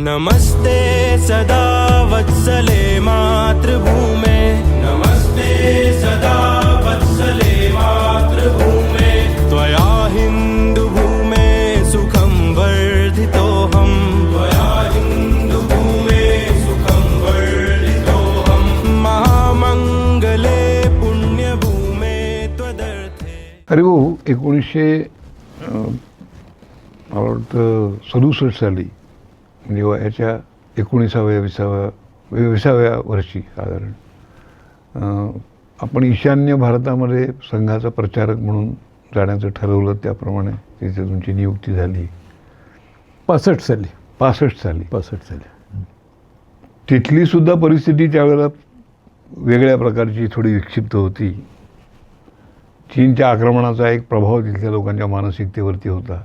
नमस्ते सदा वत्सले मातृभूमे, नमस्ते सदा वत्सले मातृभूमे, त्वया हिन्दुभूमे सुखं वर्धितोऽहम्, त्वया हिन्दुभूमे सुखं वर्धितोऽहम्, महामंगले पुण्यभूमे त्वदर्थे। अरे भाऊ 1967 साली म्हणजे वयाच्या 19व्या वर्षी साधारण आपण ईशान्य भारतामध्ये संघाचा प्रचारक म्हणून जाण्याचं ठरवलं. त्याप्रमाणे तिथे तुमची नियुक्ती झाली 65 साली. तिथली सुद्धा परिस्थिती त्यावेळेला वेगळ्या प्रकारची थोडी विक्षिप्त होती. चीनच्या आक्रमणाचा एक प्रभाव तिथल्या लोकांच्या मानसिकतेवरती होता.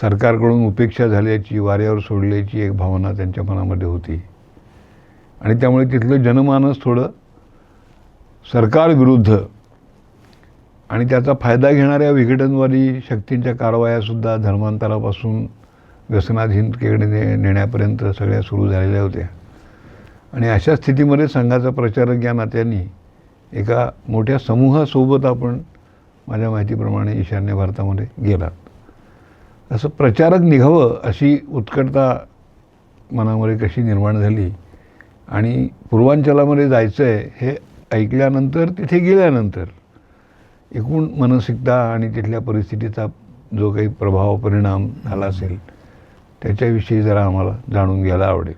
सरकारकडून उपेक्षा झाल्याची, वाऱ्यावर सोडल्याची एक भावना त्यांच्या मनामध्ये होती आणि त्यामुळे तिथलं जनमानस थोडं सरकारविरुद्ध आणि त्याचा फायदा घेणाऱ्या विघटनवादी शक्तींच्या कारवायासुद्धा धर्मांतरापासून व्यसनाधीनतेकडे नेण्यापर्यंत सगळ्या सुरू झालेल्या होत्या. आणि अशा स्थितीमध्ये संघाचा प्रचारक या नात्याने एका मोठ्या समूहासोबत आपण माझ्या माहितीप्रमाणे ईशान्य भारतामध्ये गेलात. असं प्रचारक निघावं अशी उत्कटता मनामध्ये कशी निर्माण झाली आणि पूर्वांचलामध्ये जायचं आहे हे ऐकल्यानंतर, तिथे गेल्यानंतर एकूण मानसिकता आणि तिथल्या परिस्थितीचा जो काही प्रभाव परिणाम झाला असेल त्याच्याविषयी जरा आम्हाला जाणून घ्यायला आवडेल.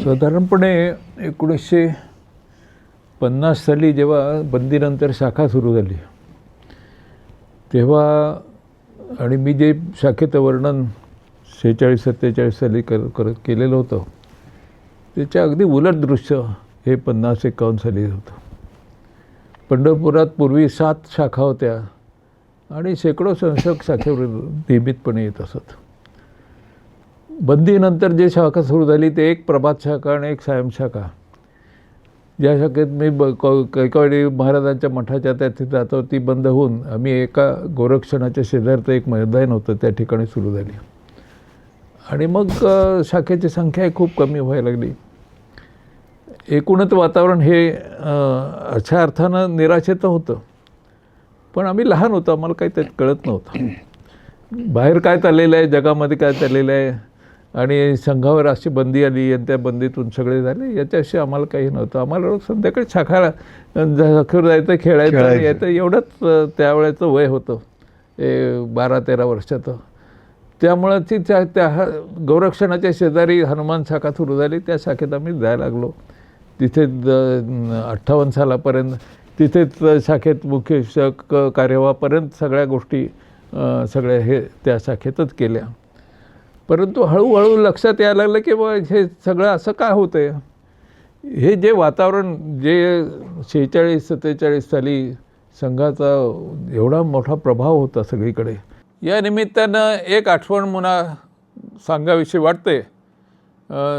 साधारणपणे 1950 साली जेव्हा बंदीनंतर शाखा सुरू झाली तेव्हा आणि मी जे शाखेचं वर्णन 46-47 साली केलेलं होतं त्याच्या अगदी उलट दृश्य हे 50-51 साली होतं. पंढरपुरात पूर्वी 7 शाखा होत्या आणि शेकडो संस्थक शाखेवर नियमितपणे येत असत. बंदीनंतर जे शाखा सुरू झाली ते एक प्रभात शाखा आणि एक सायं शाखा. ज्या शाखेत मी कैकाडी महाराजांच्या मठाच्या तिथे जातो ती बंद होऊन आम्ही एका गोरक्षणाच्या शेजारचं एक मैदान होतं त्या ठिकाणी सुरू झाली आणि मग शाखेची संख्या खूप कमी व्हायला लागली. एकूणच वातावरण हे अशा अर्थानं निराशेचं होतं, पण आम्ही लहान होतो, आम्हाला काही त्यात कळत नव्हतं बाहेर काय चाललेलं आहे, जगामध्ये काय चाललेलं आहे आणि संघावर अशी बंदी आली आणि त्या बंदीतून सगळे झाले याच्याशी आम्हाला काही नव्हतं. आम्हाला संध्याकाळी शाखेवर जायचं, खेळायचं यायचं एवढंच त्यावेळेचं वय होतं 12-13 वर्षाचं. त्यामुळं ती त्या गौरक्षणाच्या शेजारी हनुमान शाखा सुरू झाली. त्या शाखेत आम्ही जायला लागलो. तिथे 58 सालापर्यंत तिथेच शाखेत मुख्य कार्यवाहापर्यंत सगळ्या गोष्टी सगळ्या हे त्या शाखेतच केल्या. परंतु हळूहळू लक्षात यायला लागलं की बा हे सगळं असं काय होतं आहे. हे जे वातावरण जे 46-47 साली संघाचा एवढा मोठा प्रभाव होता सगळीकडे, या निमित्तानं एक आठवण मुना सांगाविषयी वाटते.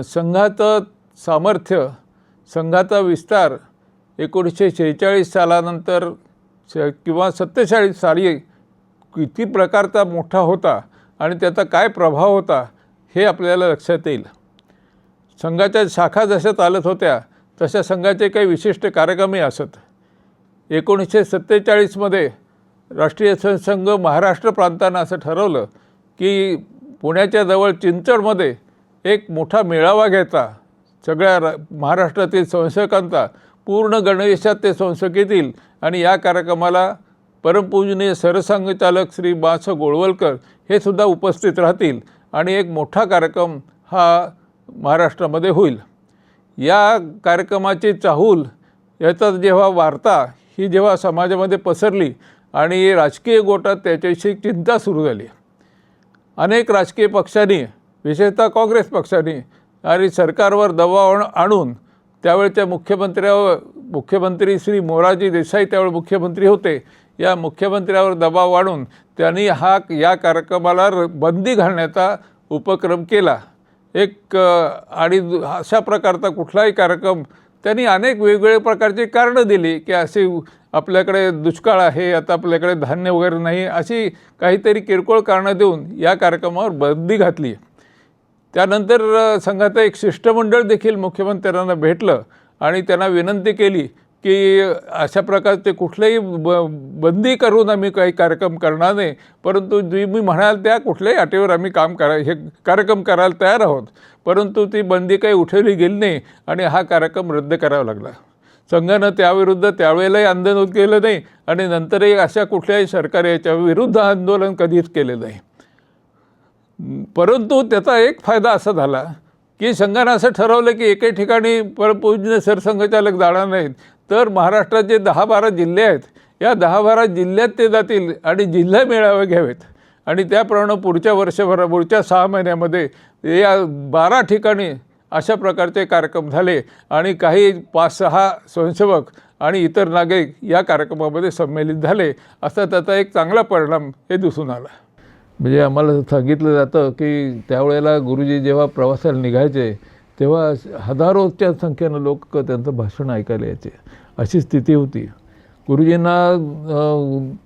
संघाचं सामर्थ्य, संघाचा विस्तार 1946 सालानंतर किंवा 47 साली किती प्रकारचा मोठा होता आणि त्याचा काय प्रभाव होता हे आपल्याला लक्षात येईल. संघाच्या शाखा जशा चालत होत्या तशा संघाचे काही विशिष्ट कार्यक्रमही असत. 1947 राष्ट्रीय संघ महाराष्ट्र प्रांतानं असं ठरवलं की पुण्याच्या जवळ चिंचवडमध्ये एक मोठा मेळावा घ्यायचा. सगळ्या महाराष्ट्रातील संशोधकांचा पूर्ण गणवेशात ते संशोधक येतील आणि या कार्यक्रमाला परमपूजनीय सरसंघचालक श्री बास गोळवलकर हे सुद्धा उपस्थित राहतील आणि एक मोठा कार्यक्रम हा महाराष्ट्रामध्ये होईल. या कार्यक्रमाची चाहूल याचा जेव्हा वार्ता ही जेव्हा समाजामध्ये पसरली आणि राजकीय गोटात त्याच्याविषयी चिंता सुरू झाली. अनेक राजकीय पक्षांनी, विशेषतः काँग्रेस पक्षाने आणि सरकारवर दबाव आणून त्यावेळच्या मुख्यमंत्री श्री मोरारजी देसाई त्यावेळी मुख्यमंत्री होते, या मुख्यमंत्र्यावर दबाव आणून त्यांनी या कार्यक्रमाला बंदी घालण्याचा उपक्रम केला. आणि अशा प्रकारचा कुठलाही कार्यक्रम त्यांनी अनेक वेगवेगळ्या प्रकारची कारणं दिली की असे आपल्याकडे दुष्काळ आहे, आता आपल्याकडे धान्य वगैरे नाही, अशी काहीतरी किरकोळ कारणं देऊन या कार्यक्रमावर बंदी घातली. त्यानंतर संघाचं एक शिष्टमंडळ देखील मुख्यमंत्र्यांना भेटलं आणि त्यांना विनंती केली की अशा प्रकारचे कुठलेही बंदी करून आम्ही काही कार्यक्रम करणार नाही, परंतु तुम्ही म्हणाल त्या कुठल्याही अटीवर आम्ही हे कार्यक्रम करायला तयार आहोत. परंतु ती बंदी काही उठवली गेली नाही आणि हा कार्यक्रम रद्द करावा लागला. संघानं त्याविरुद्ध त्यावेळेलाही आंदोलन केलं नाही आणि नंतरही अशा कुठल्याही सरकारी याच्या विरुद्ध आंदोलन कधीच केलं नाही. परंतु त्याचा एक फायदा असा झाला की संघानं असं ठरवलं की एके ठिकाणी परमपूज्य सरसंघचालक जाणार नाहीत, तर महाराष्ट्रात जे 10-12 जिल्हे आहेत, या 10-12 जिल्ह्यात ते जातील आणि जिल्हा मेळावे घ्यावेत आणि त्याप्रमाणे पुढच्या 6 महिन्यामध्ये या 12 ठिकाणी अशा प्रकारचे कार्यक्रम झाले आणि काही 5-6 स्वयंसेवक आणि इतर नागरिक या कार्यक्रमामध्ये संमेलित झाले. असा त्याचा एक चांगला परिणाम हे दिसून आला. म्हणजे आम्हाला सांगितलं जातं की त्यावेळेला गुरुजी जेव्हा प्रवासाला निघायचे तेव्हा हजारोच्या संख्येनं लोक त्यांचं भाषण ऐकायला यायचे, अशी स्थिती होती. गुरुजींना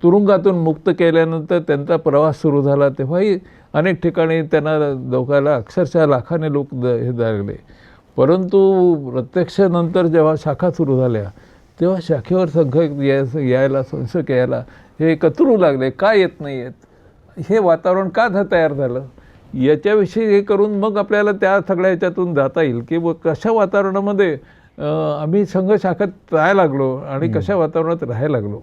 तुरुंगातून मुक्त केल्यानंतर त्यांचा प्रवास सुरू झाला तेव्हाही अनेक ठिकाणी त्यांना लोकांना अक्षरशः लाखाने लोक हे लागले. परंतु प्रत्यक्ष नंतर जेव्हा शाखा सुरू झाल्या तेव्हा शाखेवर संघ यायला संसक यायला हे कचरू लागले, का येत नाही आहेत, हे वातावरण का तयार झालं, याच्याविषयी हे करून मग आपल्याला त्या सगळ्या ह्याच्यातून जाता येईल की कशा वातावरणामध्ये आम्ही संघ शाखेत राहायला लागलो आणि कशा वातावरणात राहायला लागलो.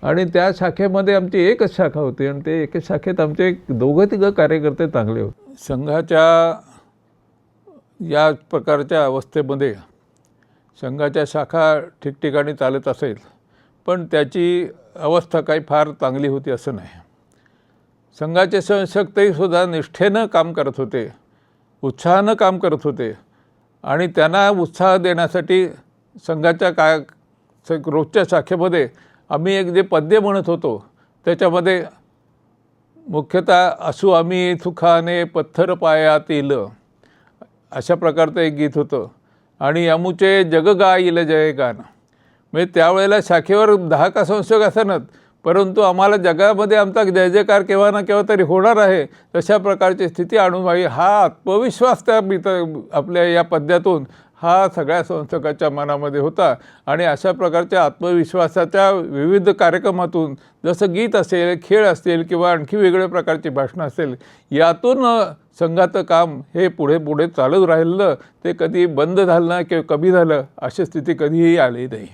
आणि त्या शाखेमध्ये आमची एकच शाखा होती आणि ते एकच शाखेत आमचे 2-3 कार्यकर्ते चांगले होते. संघाच्या या प्रकारच्या अवस्थेमध्ये संघाच्या शाखा ठिकठिकाणी चालत असेल, पण त्याची अवस्था काही फार चांगली होती असं नाही. संघाचे स्वयंसेवकही निष्ठेनं काम करत होते, उत्साहानं काम करत होते आणि त्यांना उत्साह देण्यासाठी संघाच्या रोजच्या शाखेमध्ये आम्ही एक जे पद्य म्हणत होतो त्याच्यामध्ये मुख्यतः असू आम्ही सुखाने पत्थर पायातील अशा प्रकारचं एक गीत होतं आणि अमुचे जग गाईल जयगान. म्हणजे त्यावेळेला शाखेवर 10 का स्वयंसेवक असणार, परंतु आम्हाला जगामध्ये आमचा जय जयकार केव्हा ना केव्हा तरी होणार आहे, तशा प्रकारची स्थिती आणून व्हावी हा आत्मविश्वास त्या आपल्या या पद्यातून हा सगळ्या संस्थकाच्या मनामध्ये होता. आणि अशा प्रकारच्या आत्मविश्वासाच्या विविध कार्यक्रमातून जसं गीत असेल, खेळ असतील किंवा आणखी वेगळ्या प्रकारची भाषणं असेल, यातून संघाचं काम हे पुढे चालत राहिलं. ते कधी बंद झालं नाही किंवा कमी झालं अशी स्थिती कधीही आली नाही.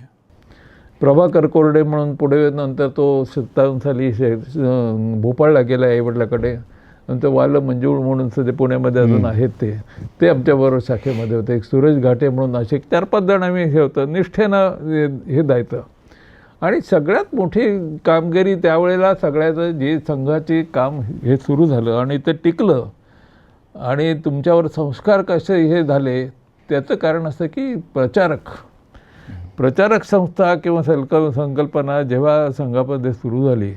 प्रभाकर कोरडे म्हणून पुढे नंतर तो 57 साली भोपाळला गेला आईवडिलाकडे. नंतर वालं मंजूळ म्हणून ते पुण्यामध्ये अजून आहेत, ते आमच्याबरोबर शाखेमध्ये होते. एक सुरेश घाटे म्हणून असे 4-5 जण आम्ही हे होतं, निष्ठेनं हे द्यायचं. आणि सगळ्यात मोठी कामगिरी त्यावेळेला सगळ्याचं जे संघाचे काम हे सुरू झालं आणि ते टिकलं आणि तुमच्यावर संस्कार कसे हे झाले त्याचं कारण असं की प्रचारक संस्था किंवा संकल्पना जेव्हा संघामध्ये सुरू झाली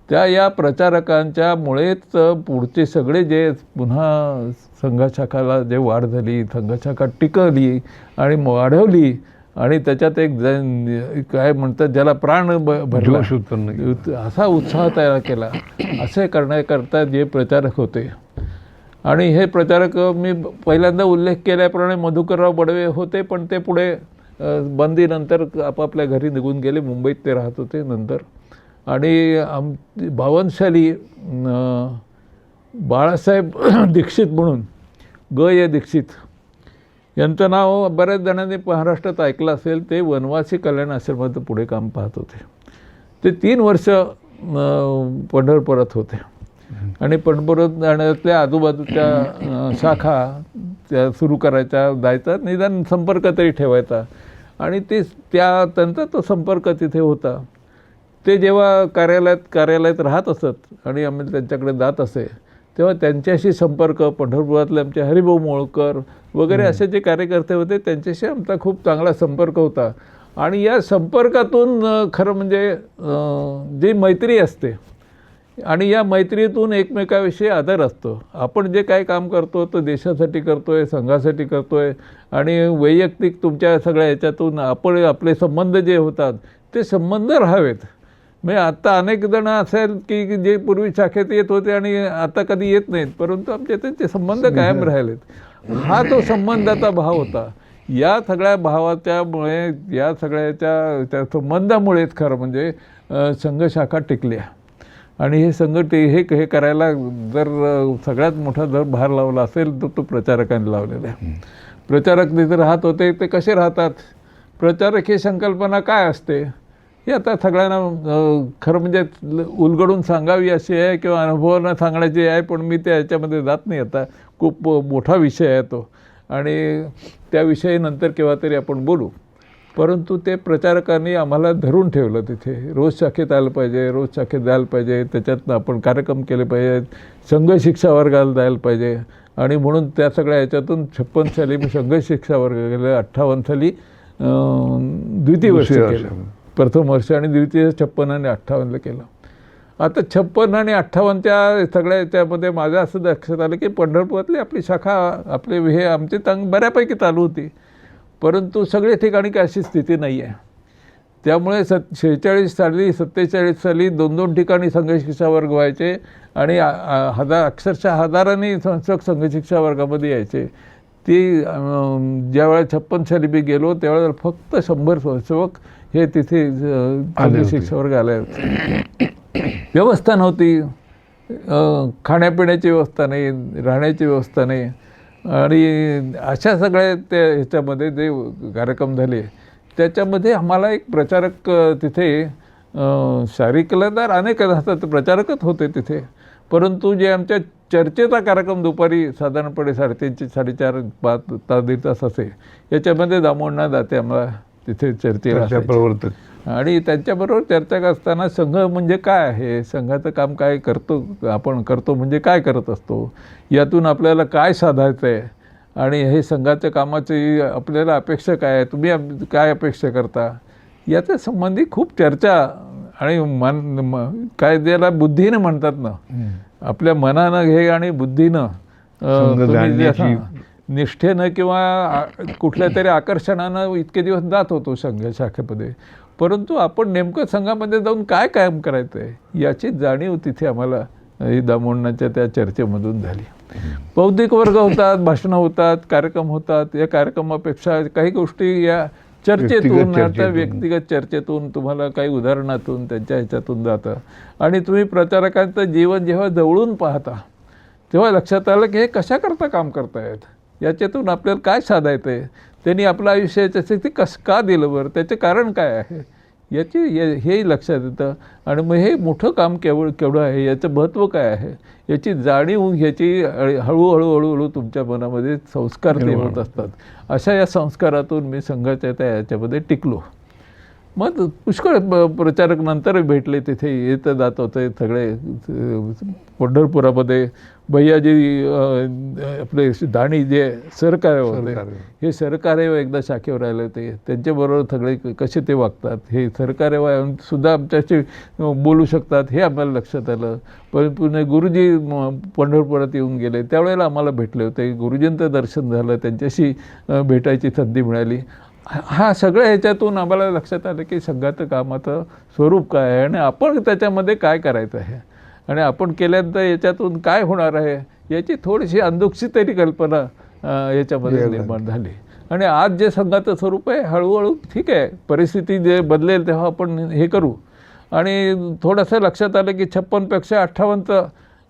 त्या या प्रचारकांच्यामुळेच पुढचे सगळे जे पुन्हा संघशाखाला जे वाढ झाली, संघशाखा टिकली आणि वाढवली आणि त्याच्यात एक काय म्हणतात ज्याला प्राण भरला, असा उत्साह तयार केला. असे करण्याकरता जे प्रचारक होते आणि हे प्रचारक मी पहिल्यांदा उल्लेख केल्याप्रमाणे मधुकरराव बडवे होते, पण ते पुढे बंदीनंतर आपापल्या घरी निघून गेले. मुंबईत ते राहत होते नंतर. आणि 52 साली बाळासाहेब दीक्षित म्हणून ग. दीक्षित यांचं नाव बऱ्याच जणांनी महाराष्ट्रात ऐकलं असेल. ते वनवासी कल्याण आश्रमात पुढे काम पाहत होते. ते 3 वर्ष पंढरपुरात होते आणि पंढरपुरात जाण्यातल्या आजूबाजूच्या शाखा त्या सुरू करायच्या, जायचा, निदान संपर्क तरी ठेवायचा. आणि त्यांचा तो संपर्क तिथे होता. ते जेव्हा कार्यालयात राहत असत आणि आम्ही त्यांच्याकडे जात असे तेव्हा त्यांच्याशी संपर्क, पंढरपुरातले आमचे हरिभाऊ मोळकर वगैरे असे जे कार्यकर्ते होते त्यांच्याशी आमचा खूप चांगला संपर्क होता. आणि या संपर्कातून खरं म्हणजे जी मैत्री असते आणि या मैत्रीतून एकमेकाविषयी आदर असतो. आपण जे काही काम करतो तो देशासाठी करतो आहे, संघासाठी करतो आहे, आणि वैयक्तिक तुमच्या सगळ्या ह्याच्यातून आपण आपले संबंध जे होतात ते संबंध राहावेत. म्हणजे आत्ता अनेक जण असेल की जे पूर्वी शाखेत येत होते आणि आता कधी येत नाहीत, परंतु आमच्या ते संबंध कायम राहिलेत. हा तो संबंधाचा भाव होता. या सगळ्या भावाच्यामुळे, या सगळ्याच्या त्या संबंधामुळेच खरं म्हणजे संघशाखा टिकल्या. आणि हे हे करायला जर सगळ्यात मोठा जर भार लावला असेल तर तो प्रचारकांनी लावलेला आहे. प्रचारक तिथे राहत होते, ते कसे राहतात, प्रचारक ही संकल्पना काय असते हे आता सगळ्यांना खरं म्हणजे उलगडून सांगावी अशी आहे किंवा अनुभवानं सांगण्याची आहे, पण मी त्या ह्याच्यामध्ये जात नाही. आता खूप मोठा विषय आहे तो, आणि त्याविषयी नंतर केव्हा तरी आपण बोलू. परंतु ते प्रचारकांनी आम्हाला धरून ठेवलं. तिथे रोज शाखेत आलं पाहिजे, रोज शाखेत जायला पाहिजे, त्याच्यातनं आपण कार्यक्रम केले पाहिजेत, संघ शिक्षा वर्गाला जायला पाहिजे. आणि म्हणून त्या सगळ्या ह्याच्यातून 56 साली मी संघ शिक्षा वर्ग केलं, 58 साली द्वितीय वर्ष केलं, प्रथम वर्ष, आणि द्वितीय 56 आणि 58ला केलं. आता 56 आणि 58च्या सगळ्या याच्यामध्ये माझं असं लक्षात आलं की पंढरपुरातली आपली शाखा, आपले हे आमची बऱ्यापैकी चालू होती, परंतु सगळ्या ठिकाणी काय अशी स्थिती नाही आहे. त्यामुळे 46 साली 47 साली 2-2 ठिकाणी संघशिक्षा वर्ग व्हायचे, आणि अक्षरशः हजारांनी संस्थक संघशिक्षा वर्गामध्ये यायचे. ती ज्यावेळेला 56 साली मी गेलो त्यावेळेला फक्त 100 स्वयंसेवक हे तिथे संघशिक्षा वर्ग आले. व्यवस्था नव्हती, खाण्यापिण्याची व्यवस्था नाही, राहण्याची व्यवस्था नाही, आणि अशा सगळ्या त्या ह्याच्यामध्ये जे कार्यक्रम झाले त्याच्यामध्ये आम्हाला एक प्रचारक तिथे शारीरिक कलादार अनेक असतात, प्रचारकच होते तिथे. परंतु जे आमच्या चर्चेचा कार्यक्रम दुपारी साधारणपणे 3:30 4:30 5 तास असे, याच्यामध्ये दामोदर दाते आम्हाला तिथे चर्चेला प्रवर्तक, आणि त्यांच्याबरोबर चर्चा करताना संघ म्हणजे काय आहे, संघाचं काम काय करतो आपण, करतो म्हणजे काय करत असतो, यातून आपल्याला काय साधायचं आहे, आणि हे संघाच्या कामाची आपल्याला अपेक्षा काय आहे, तुम्ही काय अपेक्षा करता, याच्या संबंधी खूप चर्चा. आणि काय त्याला बुद्धीनं म्हणतात ना, आपल्या मनानं हे आणि बुद्धीनं निष्ठेनं किंवा कुठल्या तरी आकर्षणानं इतके दिवस जात होतो संघ शाखेमध्ये, परंतु आपण नेमकं संघामध्ये जाऊन काय कायम करायचं आहे याची जाणीव तिथे आम्हाला दामोदरांच्या त्या चर्चेमधून झाली. बौद्धिक वर्ग होतात, भाषणं होतात, कार्यक्रम होतात. या कार्यक्रमापेक्षा काही गोष्टी या चर्चेतून, आता व्यक्तिगत चर्चेतून, तुम्हाला काही उदाहरणातून त्यांच्या ह्याच्यातून जातं. आणि तुम्ही प्रचारकांचं जीवन जेव्हा जवळून पाहता तेव्हा लक्षात आलं की हे कशाकरता काम करतायत, याच्यातून आपल्याला काय साधायचं आहे, त्यांनी आपलं आयुष्य याच्यासाठी का दिलं बरं, त्याचे कारण काय आहे हेही लक्षात येतं. आणि मग हे मोठं काम केवढं आहे, याचं महत्त्व काय आहे, याची जाणीव, ह्याची हळूहळू तुमच्या मनामध्ये संस्कार ते होत असतात. अशा या संस्कारातून मी संघाच्या त्या याच्यामध्ये टिकलो. मग पुष्कळ प्रचारक नंतर भेटले, तिथे येत जात होते सगळे. पंढरपुरामध्ये भैयाजी आपले दाणी जे सरकारे होते, हे सरकारे एकदा शाखेवर आले होते, त्यांच्याबरोबर सगळे कसे ते वागतात, हे सरकारे सुद्धा आमच्याशी बोलू शकतात हे आम्हाला लक्षात आलं. परंतु गुरुजी पंढरपुरात येऊन गेले त्यावेळेला आम्हाला भेटले होते, गुरुजींचं दर्शन झालं, त्यांच्याशी भेटायची संधी मिळाली. हा सगळ्या ह्याच्यातून आम्हाला लक्षात आलं की संघाचं कामाचं स्वरूप काय आहे आणि आपण त्याच्यामध्ये काय करायचं आहे आणि आपण केल्यानंतर याच्यातून काय होणार आहे याची थोडीशी अंदुकशी तरी कल्पना याच्यामध्ये निर्माण झाली. आणि आज जे संघाचं स्वरूप आहे हळूहळू ठीक आहे, परिस्थिती जे बदलेल तेव्हा आपण हे करू. आणि थोडंसं लक्षात आलं की 56पेक्षा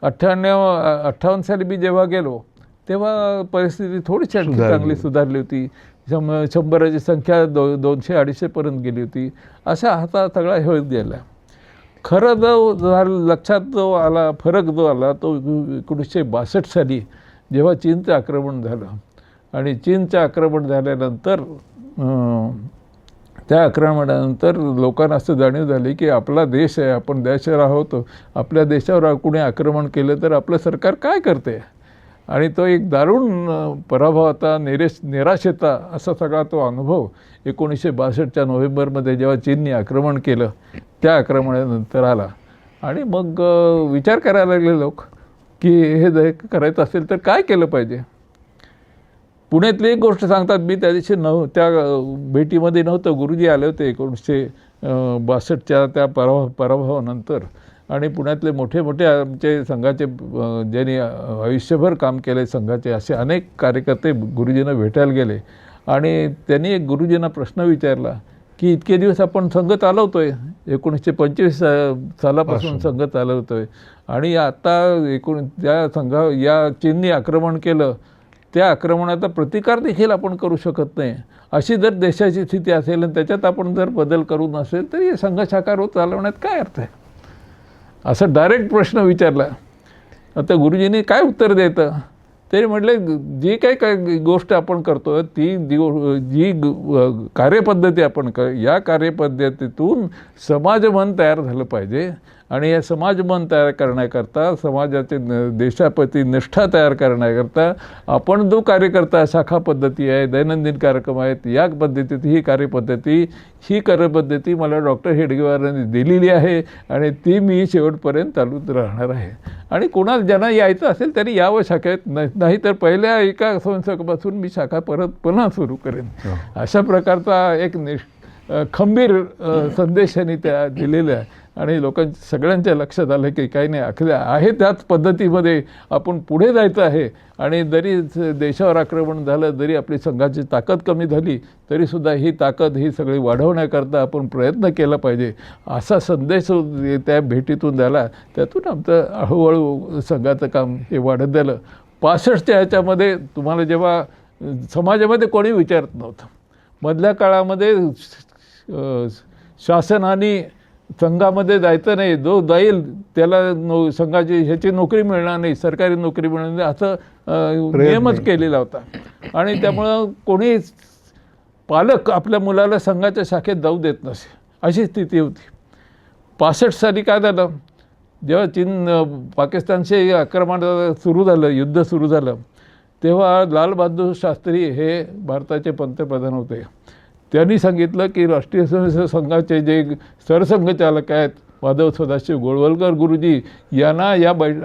58 साली मी जेव्हा गेलो तेव्हा परिस्थिती थोडीशी आणखी चांगली सुधारली होती. 100ची संख्या 200-250 पर्यंत गेली होती. असा हा सगळा हे गेला. खरं जो लक्षात जो आला फरक जो आला तो 1962 साली जेव्हा चीनचं आक्रमण झालं. आणि चीनचं आक्रमण झाल्यानंतर त्या आक्रमणानंतर लोकांना असं जाणीव झाली की आपला देश आहे, आपण देशावर आहोत, आपल्या देशावर कोणी आक्रमण केलं तर आपलं सरकार काय करते. आणि तो एक दारुण पराभवाचा निराशेचा असा सगळा तो अनुभव 1962च्या नोव्हेंबरमध्ये जेव्हा चीनने आक्रमण केलं त्या आक्रमणानंतर आला. आणि मग विचार करायला लागले लोक की हे जर करायचं असेल तर काय केलं पाहिजे. पुण्यातली एक गोष्ट सांगतात, मी त्या दिवशी त्या भेटीमध्ये नव्हतं, गुरुजी आले होते 1962च्या त्या पराभवानंतर. आणि पुण्यातले मोठे मोठे आमचे संघाचे ज्यांनी आयुष्यभर काम केले संघाचे असे अनेक कार्यकर्ते गुरुजींना भेटायला गेले. आणि त्यांनी एक गुरुजींना प्रश्न विचारला की इतके दिवस आपण संघ चालवतोय, 1925 सालापासून संघ चालवतोय, आणि आता या चीननी आक्रमण केलं, त्या आक्रमणाचा प्रतिकार देखील आपण करू शकत नाही. अशी जर देशाची स्थिती असेल आणि त्याच्यात आपण जर बदल करू नसेल तर हे संघ साकार चालवण्यात काय अर्थ आहे, असा डायरेक्ट प्रश्न विचारला. आता गुरुजींनी काय उत्तर द्यायचं, तरी म्हटले जी काही गोष्ट आपण करतो ती जी कार्यपद्धती आपण या कार्यपद्धतीतून समाजमन तयार झालं पाहिजे. आणि या समाजमन तयार करण्याकरता, समाजाचे देशाप्रती निष्ठा तयार करण्याकरता आपण जो कार्यकर्ता शाखा पद्धती आहे, दैनंदिन कार्यक्रम आहेत, या पद्धतीत ही कार्यपद्धती मला डॉक्टर हेडगेवारांनी दिलेली आहे आणि ती मी शेवटपर्यंत चालूच राहणार आहे. आणि कोणाला ज्यांना यायचं असेल त्यांनी यावं शाखेत, नाही तर पहिल्या एका संस्थेपासून मी शाखा पुन्हा सुरू करेन. अशा प्रकारचा एक खंबीर संदेश त्यांनी त्या दिलेला आहे. आणि सगळ्यांच्या लक्षात आलं की काही नाही, आहे त्याच पद्धतीमध्ये आपण पुढे जायचं आहे. आणि जरी देशावर आक्रमण झालं, जरी आपली संघाची ताकद कमी झाली तरीसुद्धा ही ताकद ही सगळी वाढवण्याकरता आपण प्रयत्न केला पाहिजे, असा संदेश त्या भेटीतून द्याला. त्यातून आमचं हळूहळू संघाचं काम हे वाढत झालं. 65च्या ह्याच्यामध्ये तुम्हाला जेव्हा समाजामध्ये कोणी विचारत नव्हतं, मधल्या काळामध्ये शासनाने संघामध्ये जायचं नाही, जो जाईल त्याला संघाची ह्याची नोकरी मिळणार नाही, सरकारी नोकरी मिळणार नाही, असं नियमच केलेला होता. आणि त्यामुळं कोणी पालक आपल्या मुलाला संघाच्या शाखेत जाऊ देत नसे, अशी स्थिती होती. 65 साली काय झालं, जेव्हा पाकिस्तानचे आक्रमण सुरू झालं, युद्ध सुरू झालं, तेव्हा लालबहादूर शास्त्री हे भारताचे पंतप्रधान होते. त्यांनी सांगितलं की राष्ट्रीय संघाचे जे सरसंघचालक आहेत माधव सदाशिव गोळवलकर गुरुजी यांना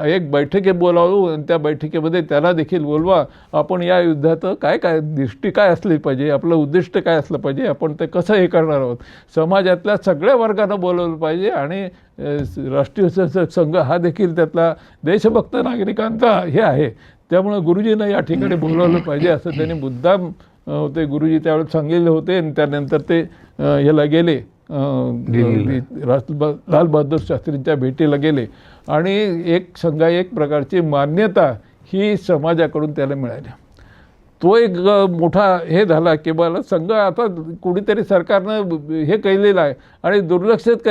एक बैठकीत बोलावू आणि त्या बैठकीमध्ये त्याला देखील बोलवा. आपण या युद्धाचं काय दृष्टी काय असली पाहिजे, आपलं उद्दिष्ट काय असलं पाहिजे, आपण ते कसं हे करणार आहोत, समाजातल्या सगळ्या वर्गांना बोलवलं पाहिजे. आणि राष्ट्रीय संघ हा देखील त्यातला देशभक्त नागरिकांचा हे आहे, त्यामुळं गुरुजींना या ठिकाणी बोलवलं पाहिजे असं त्यांनी मुद्दाम ते गुरुजी त्यावेळेस सांगितले होते. आणि त्यानंतर ते ह्याला गेले, लालबहादूर शास्त्रींच्या भेटीला गेले. आणि एक प्रकारची मान्यता ही समाजाकडून त्याला मिळाली. तो एक मोठा हे झाला की मला संघ आता कुणीतरी सरकारनं हे केलेलं आहे आणि दुर्लक्षित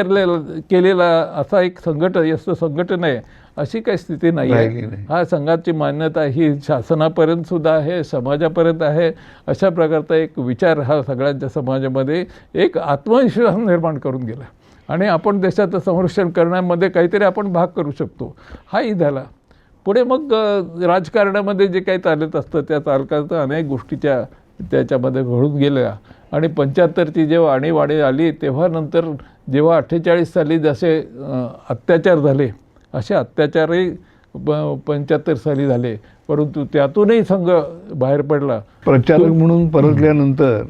केलेला असा एक संघटना आहे, अशी काही स्थिती नाही आहे. हा संघाची मान्यता ही शासनापर्यंत सुद्धा आहे, समाजापर्यंत आहे. अशा प्रकारचा एक विचार हा सगळ्यांच्या समाजामध्ये एक आत्मविश्वास निर्माण करून गेला. आणि आपण देशाचं संरक्षण करण्यामध्ये काहीतरी आपण भाग करू शकतो, हाही झाला. पुढे मग राजकारणामध्ये जे काही चालत असतं त्या चालकाचं अनेक गोष्टीच्या त्याच्यामध्ये घडून गेल्या. आणि 75ची जेव्हा आणीबाणी आली तेव्हा नंतर जेव्हा 48 साली जसे अत्याचार झाले असे अत्याचारही 75 साली झाले, परंतु त्यातूनही संघ बाहेर पडला. प्रचारक म्हणून परतल्यानंतर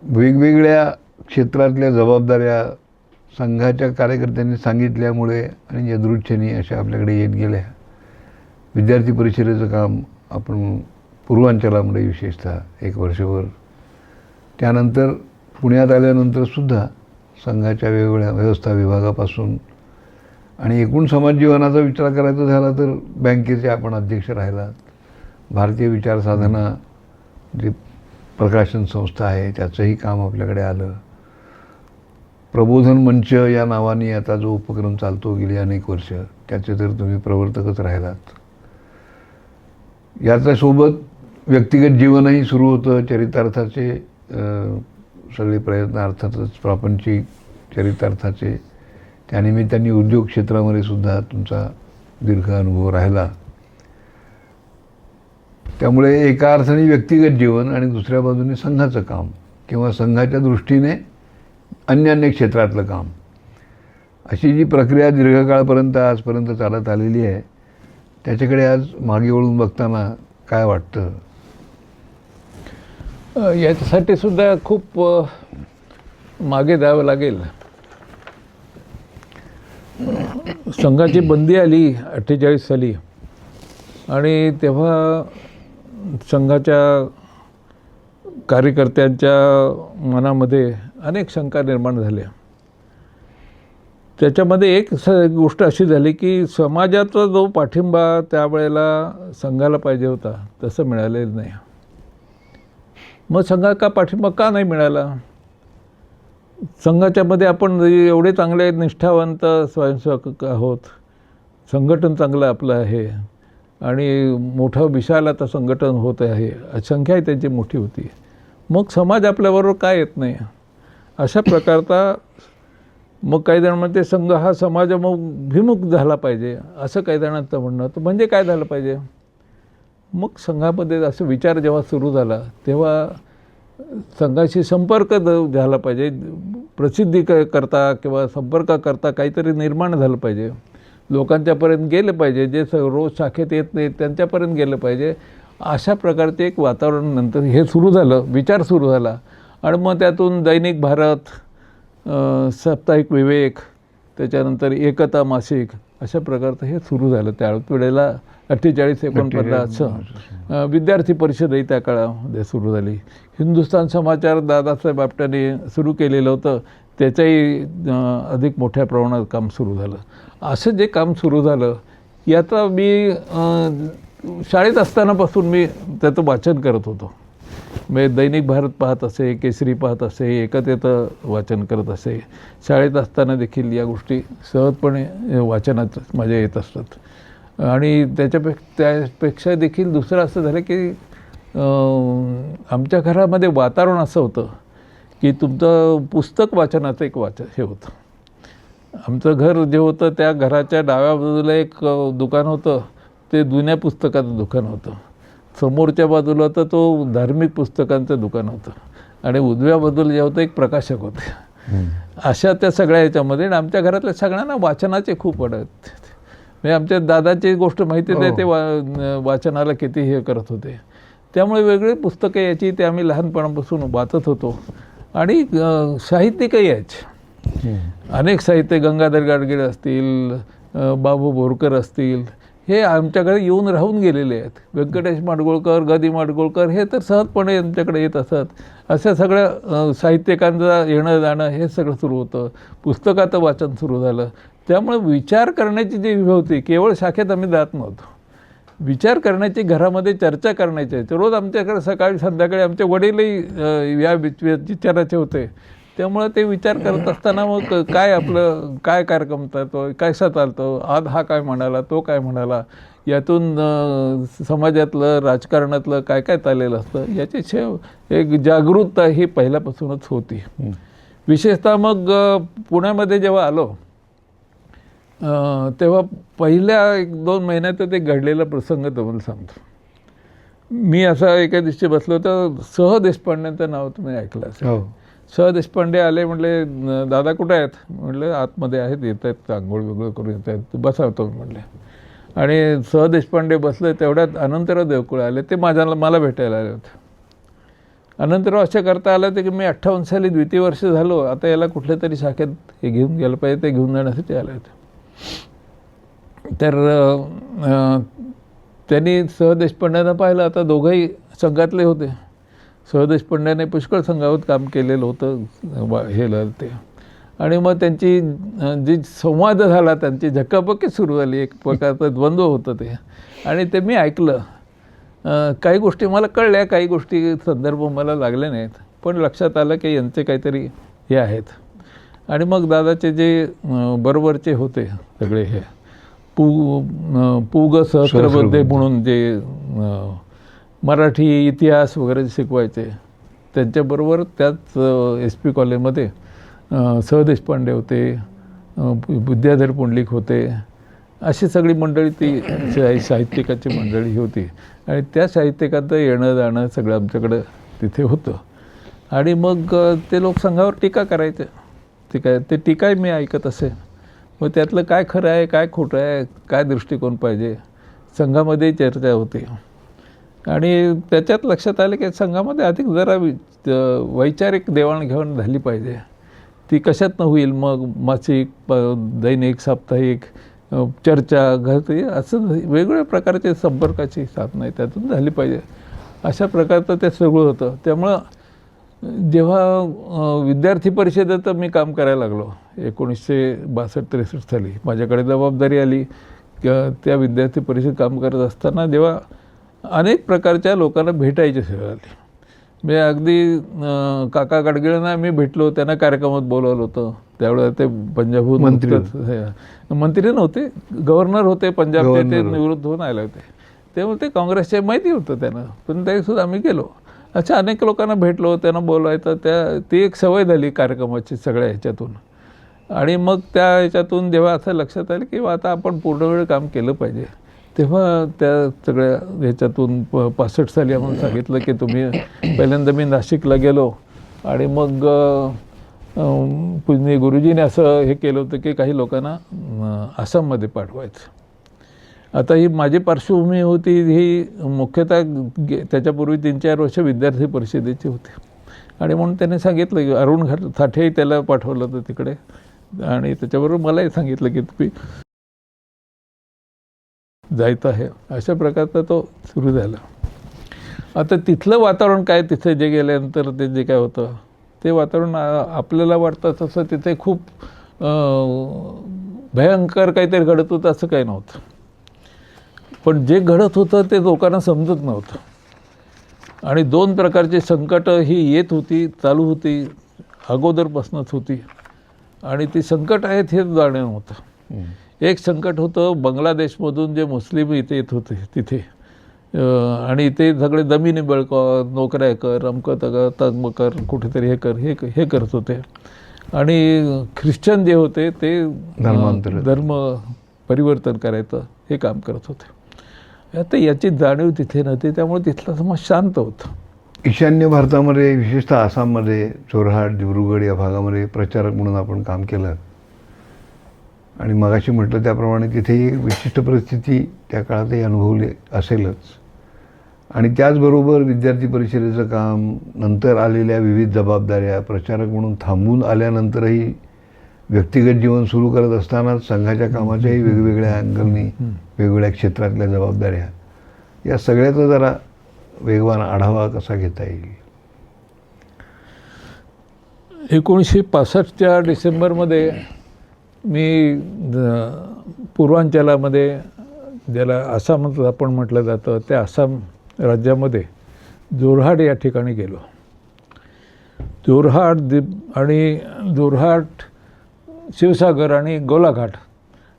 वेगवेगळ्या क्षेत्रातल्या जबाबदाऱ्या संघाच्या कार्यकर्त्यांनी सांगितल्यामुळे आणि यदृच्छेने अशा आपल्याकडे येत गेल्या. विद्यार्थी परिषदेचं काम आपण पूर्वांचलामध्ये विशेषतः 1 वर्षभर, त्यानंतर पुण्यात आल्यानंतरसुद्धा संघाच्या वेगवेगळ्या व्यवस्था विभागापासून आणि एकूण समाज जीवनाचा विचार करायचा झाला तर बँकेचे आपण अध्यक्ष राहिलात. भारतीय विचार साधना जी प्रकाशन संस्था आहे त्याचंही काम आपल्याकडे आलं. प्रबोधन मंच या नावाने आता जो उपक्रम चालतो गेली अनेक वर्ष, त्याचे तर तुम्ही प्रवर्तकच राहिलात. याच्यासोबत व्यक्तिगत जीवनही सुरू होतं, चरितार्थाचे सगळे प्रयत्न, अर्थातच प्रापंचिक चरितार्थाचे. त्यानिमित्ताने उद्योग क्षेत्रामध्ये सुद्धा तुमचा दीर्घ अनुभव राहिला. त्यामुळे एका अर्थाने व्यक्तिगत जीवन आणि दुसऱ्या बाजूने संघाचं काम किंवा संघाच्या दृष्टीने अन्य क्षेत्रातलं काम अशी जी प्रक्रिया दीर्घकाळपर्यंत आजपर्यंत चालत आलेली आहे त्याच्याकडे आज मागे वळून बघताना काय वाटतं? याच्यासाठी सुद्धा खूप मागे जावं लागेल. संघाची बंदी आली 48 साली आणि तेव्हा संघाच्या कार्यकर्त्यांच्या मनामध्ये अनेक शंका निर्माण झाल्या. त्याच्यामध्ये एक गोष्ट अशी झाली की समाजाचा जो पाठिंबा त्यावेळेला संघाला पाहिजे होता तसं मिळालेलं नाही. मग संघाचा पाठिंबा का नाही मिळाला? संघाच्यामध्ये आपण एवढे चांगले निष्ठावंत स्वयंसेवक आहोत, संघटन चांगलं आपलं आहे आणि मोठं विशाल आता संघटन होत आहे, संख्याही त्यांची मोठी होती. मग समाज आपल्याबरोबर काय येत नाही? अशा प्रकारचा मग काही जण म्हणते संघ हा समाजाभिमुख झाला पाहिजे असं काही जणांचं म्हणणं होतं. म्हणजे काय झालं पाहिजे? मग संघामध्ये असं विचार जेव्हा सुरू झाला तेव्हा संघाशी संपर्क झाला पाहिजे, प्रसिद्धी करता किंवा संपर्क करता काहीतरी निर्माण झालं पाहिजे, लोकांच्यापर्यंत गेलं पाहिजे, जे रोज शाखेत येत नाहीत त्यांच्यापर्यंत गेलं पाहिजे. अशा प्रकारचे एक वातावरण नंतर हे सुरू झालं, विचार सुरू झाला. आणि मग त्यातून दैनिक भारत, साप्ताहिक विवेक, त्याच्यानंतर एकता मासिक अशा प्रकारचं हे सुरू झालं. त्यावेळेला 48-49 विद्यार्थी परिषदही त्या काळामध्ये सुरू झाली. हिंदुस्तान समाचार दादासाहेब आपट्याने सुरू केलेलं होतं, त्याचंही अधिक मोठ्या प्रमाणात काम सुरू झालं. असं जे काम सुरू झालं याचा मी शाळेत असतानापासून मी त्याचं वाचन करत होतो. मी दैनिक भारत पाहत असे, केसरी पाहत असे, एकतेचं वाचन करत असे. शाळेत असताना देखील या गोष्टी सहजपणे वाचनात माझ्या येत असतात. आणि त्यापेक्षा देखील दुसरं असं झालं की आमच्या घरामध्ये वातावरण असं होतं की तुमचं पुस्तक वाचनाचं एक हे होतं. आमचं घर जे होतं त्या घराच्या डाव्या बाजूला एक दुकान होतं, ते जुन्या पुस्तकाचं दुकान होतं. समोरच्या बाजूला तर तो धार्मिक पुस्तकांचं दुकान होतं आणि उजव्या बाजूला जे होतं एक प्रकाशक होते. अशा त्या सगळ्या ह्याच्यामध्ये आमच्या घरातल्या सगळ्यांना वाचनाचे खूप आवड. म्हणजे आमच्या दादाची गोष्ट माहिती आहे, ते वाचनाला किती हे करत होते. त्यामुळे वेगळी पुस्तकं यायची, ते आम्ही लहानपणापासून वाचत होतो. आणि साहित्यिकही यायचे, अनेक साहित्य, गंगाधर गाडगीळ असतील, बाबू बोरकर असतील, हे आमच्याकडे येऊन राहून गेलेले आहेत. व्यंकटेश माडगुळकर, ग दि माडगुळकर हे तर सहजपणे आमच्याकडे येत असत. अशा सगळ्या साहित्यिकांचं येणं जाणं हे सगळं सुरू होतं. पुस्तकाचं वाचन सुरू झालं. त्यामुळे विचार करण्याची जी होती, केवळ शाखेत आम्ही जात नव्हतो, विचार करण्याची, घरामध्ये चर्चा करण्याची. रोज आमच्याकडे सकाळी संध्याकाळी आमचे वडीलही या विचाराचे होते. त्यामुळं ते विचार करत असताना मग काय आपलं काय कार्यक्रम चालतो, कसा चालतो, आज हा काय म्हणाला, तो काय म्हणाला, यातून समाजातलं राजकारणातलं काय काय चाललेलं असतं याची एक जागरूकता ही पहिल्यापासूनच होती. विशेषतः मग पुण्यामध्ये जेव्हा आलो तेव्हा पहिल्या 1-2 महिन्यात ते घडलेला प्रसंग तुम्हाला सांगतो. मी असा एका दिवशी बसलो तर स. देशपांडेंचं नाव तुम्ही ऐकलं असेल. स. देशपांडे आले, म्हटले दादा कुठे आहेत? म्हटलं आतमध्ये आहेत, येत आहेत, आंघोळ वेगळं करून येत आहेत, बसावतो म्हटले. आणि स. देशपांडे बसले. तेवढ्यात अनंतराव देवकुळे आले, ते मला भेटायला आले होते. अनंतराव असे करता आलं होते की मी 58 साली द्वितीय वर्ष झालो, आता याला कुठल्या तरी शाखेत हे घेऊन गेलं पाहिजे, ते घेऊन जाण्यासाठी आले होते. तर त्यांनी स. देशपांड्यांना पाहिलं. आता दोघंही संघातले होते. स. देशपांड्याने पुष्कळ संघावर काम केलेलं होतं हे ते. आणि मग त्यांची जी संवाद झाला, त्यांची झक्कापक्की सुरू झाली, एक प्रकारचं द्वंद्व होतं ते. आणि ते मी ऐकलं. काही गोष्टी मला कळल्या, काही गोष्टी संदर्भ मला लागले नाहीत, पण लक्षात आलं की यांचे काहीतरी हे आहेत. आणि मग दादाचे जे बरोबरचे होते सगळे हे पु ग सहस्त्रबुद्धे म्हणून जे मराठी इतिहास वगैरे शिकवायचे, त्यांच्याबरोबर त्याच SP कॉलेजमध्ये स. देशपांडे होते, विद्याधर पुंडलिक होते, अशी सगळी मंडळी ती साहित्यिकाची मंडळी होती. आणि त्या साहित्यिकांचं येणं जाणं सगळं आमच्याकडं तिथे होतं. आणि मग ते लोक संघावर टीका करायचे. ते टीकाही मी ऐकत असे. मग त्यातलं काय खरं आहे, काय खोटं आहे, काय दृष्टिकोन पाहिजे, संघामध्ये चर्चा होते. आणि त्याच्यात लक्षात आलं की संघामध्ये अधिक जरा वैचारिक देवाणघेवाण झाली पाहिजे. ती कशातनं होईल मग, मासिक, दैनिक, साप्ताहिक, चर्चा, घरती, असं वेगवेगळ्या प्रकारचे संपर्काची साधनं आहे त्यातून झाली पाहिजे. अशा प्रकारचं ते सगळं होतं. त्यामुळं जेव्हा विद्यार्थी परिषदेत मी काम करायला लागलो 1962-63 साली, माझ्याकडे जबाबदारी आली. त्या विद्यार्थी परिषद काम करत असताना जेव्हा अनेक प्रकारच्या लोकांना भेटायची सवय आली. मी अगदी काका गाडगिळांना मी भेटलो, त्यांना कार्यक्रमात बोलावलं होतं. त्यावेळेला ते पंजाबहून मंत्री नव्हते, गव्हर्नर होते पंजाबचे, ते निवृत्त होऊन आले होते. त्यामुळे ते काँग्रेसचे माहिती होतं त्यांना, पण तरीसुद्धा आम्ही गेलो. अशा अनेक लोकांना भेटलो, त्यांना बोलवायचं. ती एक सवय झाली कार्यक्रमाची सगळ्या ह्याच्यातून. आणि मग त्या ह्याच्यातून जेव्हा असं लक्षात आलं की आता आपण पूर्ण वेळ काम केलं पाहिजे, तेव्हा त्या सगळ्या ह्याच्यातून 65 साली आम्हाला सांगितलं की तुम्ही, पहिल्यांदा मी नाशिकला गेलो आणि मग पूजनीय गुरुजीने असं हे केलं होतं की काही लोकांना आसाममध्ये पाठवायचं. आता ही माझी पार्श्वभूमी होती, ही मुख्यतः त्याच्यापूर्वी 3-4 वर्ष विद्यार्थी परिषदेची होती. आणि म्हणून त्याने सांगितलं की अरुण साठेही त्याला पाठवलं होतं तिकडे, आणि त्याच्याबरोबर मलाही सांगितलं की तुम्ही जायचं आहे. अशा प्रकारचा तो सुरू झाला. आता तिथलं वातावरण काय, तिथे जे गेल्यानंतर ते जे काय होतं ते वातावरण आपल्याला वाटतं तसं तिथे खूप भयंकर काहीतरी घडत होतं असं काही नव्हतं. पण जे घडत होतं ते लोकांना समजत नव्हतं. आणि 2 प्रकारची संकटं ही येत होती, चालू होती, अगोदरपासूनच होती. आणि ती संकट आहेत हे जाणं नव्हतं. एक संकट होतं बांगलादेशमधून जे मुस्लिम इथे येत होते तिथे, आणि ते सगळे जमिनी बळकाव, नोकऱ्या कर, अमकं तगमं कर, कुठेतरी हे कर, हे करत होते. आणि ख्रिश्चन जे होते ते धर्म परिवर्तन करायचं हे काम करत होते. आता याची जाणीव तिथे नव्हती, त्यामुळे तिथला समाज शांत होता. ईशान्य भारतामध्ये, विशेषतः आसाममध्ये, जोरहाट, दिब्रुगड या भागामध्ये प्रचारक म्हणून आपण काम केलं. आणि मगाशी म्हटलं त्याप्रमाणे तिथेही एक विशिष्ट परिस्थिती त्या काळातही अनुभवली असेलच. आणि त्याचबरोबर विद्यार्थी परिषदेचं काम, नंतर आलेल्या विविध जबाबदाऱ्या, प्रचारक म्हणून थांबून आल्यानंतरही व्यक्तिगत जीवन सुरू करत असतानाच संघाच्या कामाच्याही वेगवेगळ्या अँगलनी, वेगवेगळ्या क्षेत्रातल्या जबाबदाऱ्या, या सगळ्याचा जरा वेगवान आढावा कसा घेता येईल? 1965च्या डिसेंबरमध्ये मी पूर्वांचलामध्ये, ज्याला आसामच आपण म्हटलं जातं, त्या आसाम राज्यामध्ये जोरहाट या ठिकाणी गेलो. जोरहाट, शिवसागर आणि गोलाघाट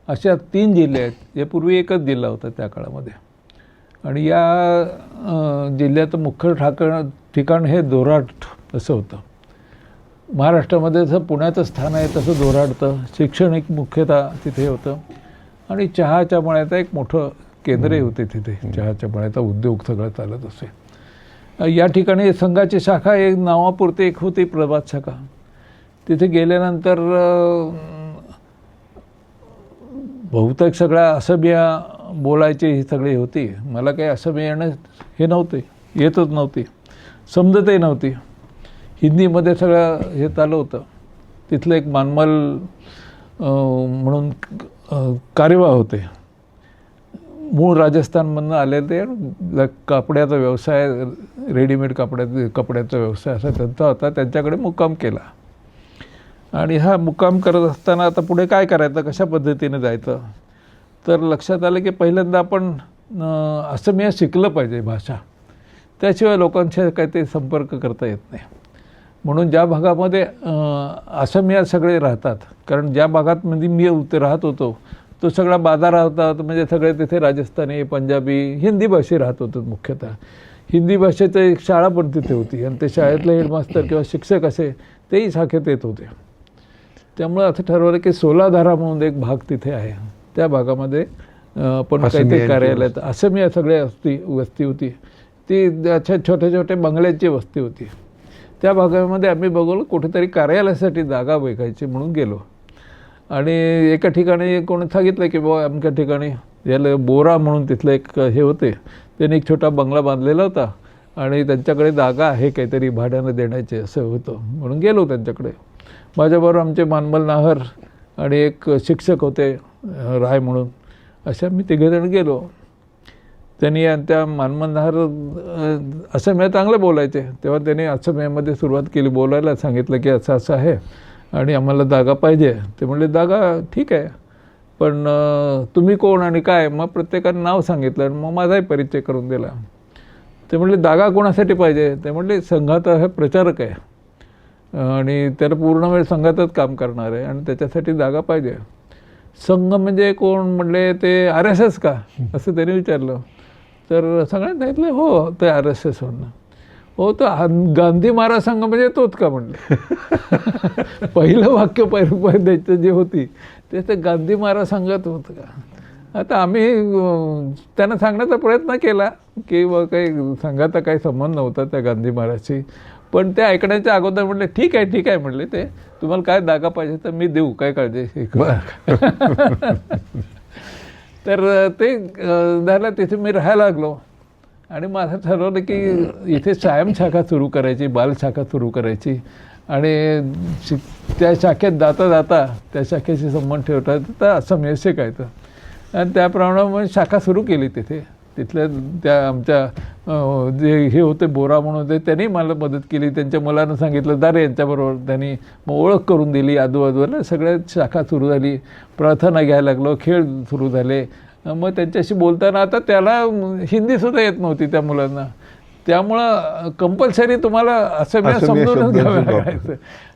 अशा 3 जिल्हे आहेत. यापूर्वी एकच जिल्हा होता त्या काळामध्ये. आणि या जिल्ह्याचं मुख्य ठिकाण हे जोरहाट असं होतं. महाराष्ट्रामध्ये जसं पुण्याचं स्थान आहे तसं जोरहाटचं शैक्षणिक मुख्यतः तिथे होतं. आणि चहाच्या मळ्याचं एक मोठं केंद्रही होते तिथे. चहाच्या मळ्याचा उद्योग सगळा चालत असे. या ठिकाणी संघाची शाखा एक नावापुरती एक होती, प्रभात शाखा. तिथे गेल्यानंतर बहुतेक सगळ्या असमिया बोलायची ही सगळी होती. मला काही असमिया येणं हे नव्हते, येतच नव्हती, समजतही नव्हती. हिंदीमध्ये सगळं हे चालू होतं. तिथलं एक मानमल म्हणून कार्यवाह होते, मूळ राजस्थानमधून आले. ते कापड्याचा व्यवसाय, रेडीमेड कपड्याचा व्यवसाय असा त्यांचा होता. त्यांच्याकडे मुक्काम केला. आणि हा मुक्काम करत असताना आता पुढे काय करायचं, कशा पद्धतीने जायचं, तर लक्षात आलं की पहिल्यांदा आपण असमिया शिकलं पाहिजे भाषा. त्याशिवाय लोकांशी काही ते संपर्क करता येत नाही. म्हणून ज्या भागामध्ये असमिया सगळे राहतात, कारण ज्या भागात म्हणजे मी राहत होतो तो सगळा बाजार होता, म्हणजे सगळे तिथे राजस्थानी, पंजाबी, हिंदी भाषे राहत होते. मुख्यतः हिंदी भाषेचं एक शाळा पण तिथे होती. आणि ते शाळेतले हेडमास्तर किंवा शिक्षक असे तेही शाखेत येत होते. त्यामुळे असं ठरवलं की सोलाधारा म्हणून एक भाग तिथे आहे, त्या भागामध्ये पण काहीतरी कार्यालयात असमिया सगळे वस्ती होती. ती अशा छोट्या छोट्या बंगल्यांची वस्ती होती. त्या भागामध्ये आम्ही बघलो कुठेतरी कार्यालयासाठी जागा बघायची म्हणून गेलो. आणि एका ठिकाणी कोणी सांगितलं की बाबा अमक्या ठिकाणी याला बोरा म्हणून तिथलं एक हे होते, त्यांनी एक छोटा बंगला बांधलेला होता आणि त्यांच्याकडे जागा आहे काहीतरी भाड्यानं देण्याचे असं होतं, म्हणून गेलो त्यांच्याकडे. माझ्याबरोबर आमचे मानमल नाहर आणि एक शिक्षक होते राय म्हणून, अशा मी तिघेजण गेलो. त्यांनी त्या मानमल नाहर असमिया चांगलं बोलायचे, तेव्हा त्यांनी असमियामध्ये सुरुवात केली बोलायला, सांगितलं की असं असं आहे आणि आम्हाला जागा पाहिजे. ते म्हणले जागा ठीक आहे, पण तुम्ही कोण आणि काय? मग प्रत्येकाने नाव सांगितलं आणि मग माझाही परिचय करून दिला. ते म्हणले जागा कोणासाठी पाहिजे? ते म्हणले संघाचा हे प्रचारक आहे आणि त्याला पूर्ण वेळ संघातच काम करणार आहे आणि त्याच्यासाठी जागा पाहिजे. संघ म्हणजे कोण? म्हणले ते RSS का, असं त्यांनी विचारलं. तर सगळ्यांनी सांगितलं हो ते RSS म्हणणं. हो तर गांधी महाराज संघ म्हणजे तोच का म्हणले. पहिलं वाक्य द्यायचं जे होती ते गांधी महाराज संघात होतं का. आता आम्ही त्यांना सांगण्याचा प्रयत्न केला की काही संघाचा काही संबंध नव्हता त्या गांधी महाराजशी, पण ते ऐकण्याच्या अगोदर म्हणले ठीक आहे म्हणले, ते तुम्हाला काय जागा पाहिजे तर मी देऊ, काय काळजी. तर ते झालं, तिथे मी राहायला लागलो आणि माझं ठरवलं की इथे सायम शाखा सुरू करायची, बाल शाखा सुरू करायची आणि त्या शाखेत जाता जाता त्या शाखेशी संबंध ठेवता तर असं शिकायचं. आणि त्याप्रमाणे मग शाखा सुरू केली तिथे. तिथल्या त्या आमच्या जे हे होते बोरा म्हणून होते, त्यांनी मला मदत केली. त्यांच्या मुलांना सांगितलं दारे यांच्याबरोबर, त्यांनी मग ओळख करून दिली. आजूबाजूला सगळ्या शाखा सुरू झाली, प्रार्थना घ्यायला लागलो, खेळ सुरू झाले. मग त्यांच्याशी बोलताना आता त्याला हिंदीसुद्धा येत नव्हती त्या मुलांना, त्यामुळं कंपल्सरी तुम्हाला असमिया समजूनच घ्यावं लागायचं.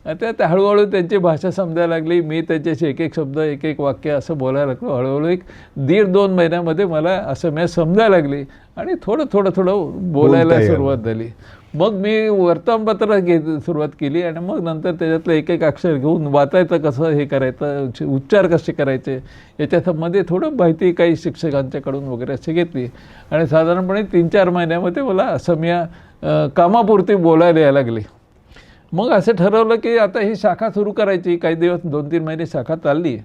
आता हळूहळू त्यांची भाषा समजायला लागली. मी त्याच्याशी एक एक शब्द एक एक वाक्य असं बोलायला लागलो. हळूहळू 1-1.5-2 महिन्यामध्ये मला असमिया समजायला लागली आणि थोडं बोलायला सुरुवात झाली. मग मी वर्तमानपत्र सुरुवात केली आणि मग नंतर त्याच्यातलं एक एक अक्षर घेऊन वाचायचं कसं, हे करायचं, उच्चार कसे करायचे याच्यामध्ये थोडं माहिती काही शिक्षकांच्याकडून वगैरे अशी घेतली. आणि साधारणपणे 3-4 महिन्यामध्ये मला असमिया कामापुरती बोलायला यायला लागली. मग असं ठरवलं की आता ही शाखा सुरू करायची. काही दिवस 2-3 महिने शाखा चालली,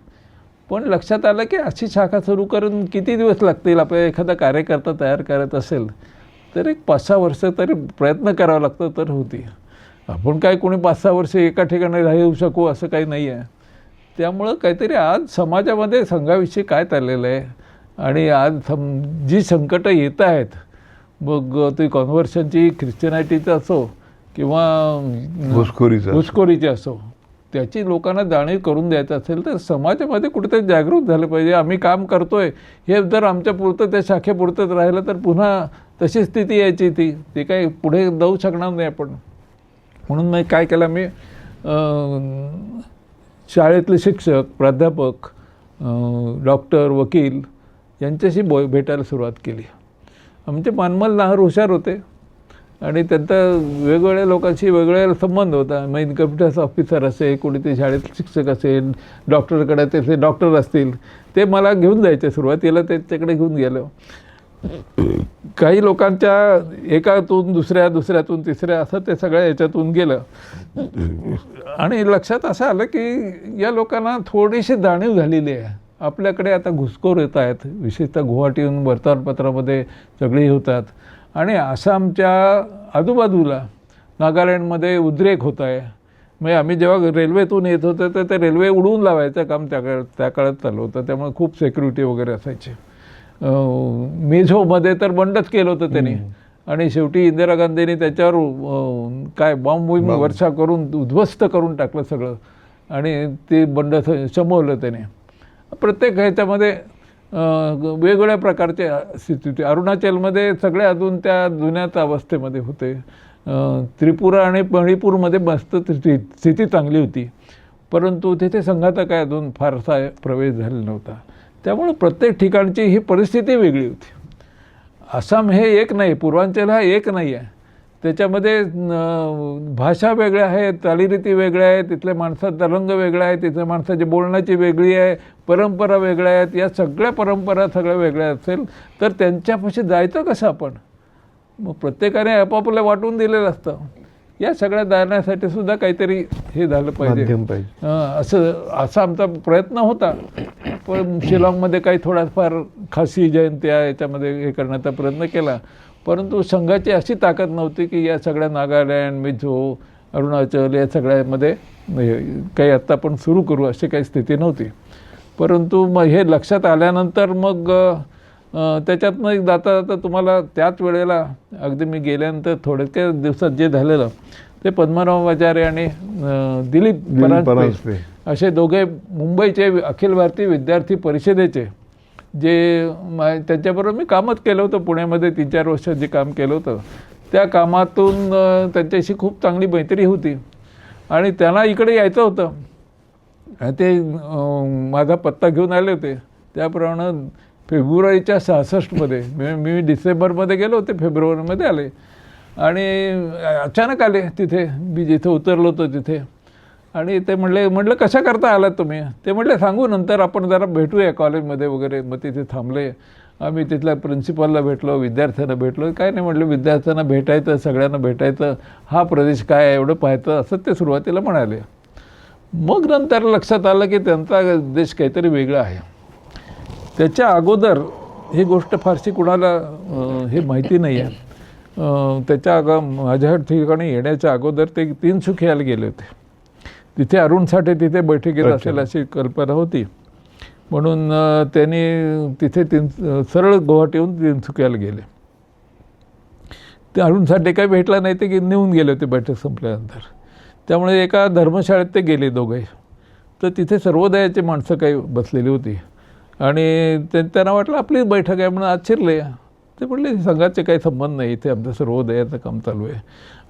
पण लक्षात आलं की अशी शाखा सुरू करून किती दिवस लागतील. आपल्याला एखादा कार्यकर्ता तयार करत असेल तर एक 5-6 वर्ष तरी प्रयत्न करावा लागतो तर होती. आपण काय कोणी 5-6 वर्ष एका ठिकाणी राहू शकू असं काही नाही आहे. त्यामुळं काहीतरी आज समाजामध्ये संघाविषयी काय चाललेलं आहे आणि आज जी संकटं येत आहेत, मग ती कॉन्व्हर्शनची, ख्रिश्चनायटीचं असो किंवा घुसखोरीची असो, त्याची लोकांना जाणीव करून द्यायचं असेल तर समाजामध्ये कुठेतरी जागृत झालं पाहिजे. आम्ही काम करतोय हे जर आमच्या पुरतं त्या शाखेपुरतंच राहिलं तर पुन्हा तशी स्थिती यायची, ती काही पुढे जाऊ शकणार नाही आपण. म्हणून मी काय केलं, मी शाळेतले शिक्षक, प्राध्यापक, डॉक्टर, वकील यांच्याशी भेटायला सुरुवात केली. आमचे मानमल नाहर हुशार होते आणि त्यांचा वेगवेगळ्या लोकांशी वेगवेगळ्या संबंध होता. मग इन्कम टॅक्स ऑफिसर असेल, कोणी ते शाळेत शिक्षक असेल, डॉक्टरकडे ते डॉक्टर असतील, ते मला घेऊन जायचे. सुरुवातीला त्यांच्याकडे घेऊन गेलो. काही लोकांच्या एकातून दुसऱ्यातून तिसऱ्या असं ते सगळ्या याच्यातून गेलं आणि लक्षात असं आलं की या लोकांना थोडीशी जाणीव झालेली आहे. आपल्याकडे आता घुसखोर येत आहेत, विशेषतः गुवाहाटीहून वर्तमानपत्रामध्ये सगळी होतात आणि आसामच्या आजूबाजूला नागालँडमध्ये उद्रेक होत आहे. म्हणजे आम्ही जेव्हा रेल्वेतून येत होतो तर ते रेल्वे उडवून लावायचं काम त्या काळात चालू होतं, त्यामुळे खूप सिक्युरिटी वगैरे असायची. मिझोमध्ये तर बंडच केलं होतं त्यांनी आणि शेवटी इंदिरा गांधींनी त्याच्यावर काय बॉम्ब वर्षा करून उद्ध्वस्त करून टाकलं सगळं आणि ते बंड शमवलं त्याने. प्रत्येक ह्याच्यामध्ये वेगवेगळ्या प्रकारचे स्थिती. अरुणाचलमध्ये सगळे अजून त्या जुन्याच अवस्थेमध्ये होते. त्रिपुरा आणि मणिपूरमध्ये मस्त स्थिती चांगली होती, परंतु तिथे संघाचा काय अजून फारसा प्रवेश झालेला नव्हता. त्यामुळं प्रत्येक ठिकाणची ही परिस्थिती वेगळी होती. आसाम हे एक नाही, पूर्वांचल हा एक नाही आहे. त्याच्यामध्ये भाषा वेगळ्या आहेत, चालीरीती वेगळ्या आहेत, तिथल्या माणसाचा रंग वेगळा आहे, तिथल्या माणसाची बोलण्याची वेगळी आहे, परंपरा वेगळ्या आहेत. या सगळ्या परंपरा सगळ्या वेगळ्या असेल तर त्यांच्यापाशी जायचं कसं आपण? मग प्रत्येकाने आपापलं वाटून दिलेलं असतं या सगळ्या जाण्यासाठी सुद्धा काहीतरी हे झालं पाहिजे, माध्यम पाहिजे. असा आमचा प्रयत्न होता. पण शिलाँगमध्ये काही थोडाफार खासी जयंत्या याच्यामध्ये हे करण्याचा प्रयत्न केला, परंतु संघाची अशी ताकद नव्हती की या सगळ्या नागालँड, मिझो, अरुणाचल या सगळ्यामध्ये काही आत्ता आपण सुरू करू अशी काही स्थिती नव्हती. परंतु मग हे लक्षात आल्यानंतर मग त्याच्यातनं जाता जाता तुम्हाला त्याच वेळेला अगदी मी गेल्यानंतर थोड्याच दिवसात जे झालेलं ते पद्मनाभ आचार्य आणि दिलीप परांजपे असे दोघे मुंबईचे अखिल भारतीय विद्यार्थी परिषदेचे जे त्यांच्याबरोबर मी कामच केलं होतं पुण्यामध्ये 3-4 वर्ष जे काम केलं होतं त्या कामातून त्यांच्याशी खूप चांगली मैत्री होती आणि त्यांना इकडे यायचं होतं. ते माझा पत्ता घेऊन आले होते. त्याप्रमाणे फेब्रुवारीच्या 66मध्ये मी डिसेंबरमध्ये गेलो होते, फेब्रुवारीमध्ये आले आणि अचानक आले तिथे मी जिथे उतरलो होतो तिथे. आणि ते म्हटलं कशा करता आलात तुम्ही? ते म्हटले सांगू नंतर, आपण जरा भेटूया कॉलेजमध्ये वगैरे. मग तिथे थांबले. आम्ही तिथल्या प्रिन्सिपलला भेटलो, विद्यार्थ्यांना भेटलो. काय नाही म्हटलं, विद्यार्थ्यांना भेटायचं, सगळ्यांना भेटायचं, हा प्रदेश काय आहे एवढं पाहायचं, असं ते सुरुवातीला म्हणाले. मग नंतर लक्षात आलं की त्यांचा देश काहीतरी वेगळा आहे. त्याच्या अगोदर ही गोष्ट फारशी कुणाला हे माहिती नाही आहे. त्याच्या माझ्या ठिकाणी येण्याच्या अगोदर ते तिनसुखियाला गेले होते. तिथे अरुण साठे तिथे बैठकीत असेल अशी कल्पना होती, म्हणून त्यांनी तिथे सरळ गुवाहाटीहून तिनसुकियाला गेले. ते अरुण साठे काही भेटला नाही, ते निघून गेले होते बैठक संपल्यानंतर. त्यामुळे एका धर्मशाळेत ते गेले दोघे. तर तिथे सर्वोदयाची माणसं काही बसलेली होती आणि त्यांना वाटलं आपली बैठक आहे म्हणून आज शिरले. ते म्हटले संघाचे काही संबंध नाही, इथे आमचं सर्वोदयाचं काम चालू आहे.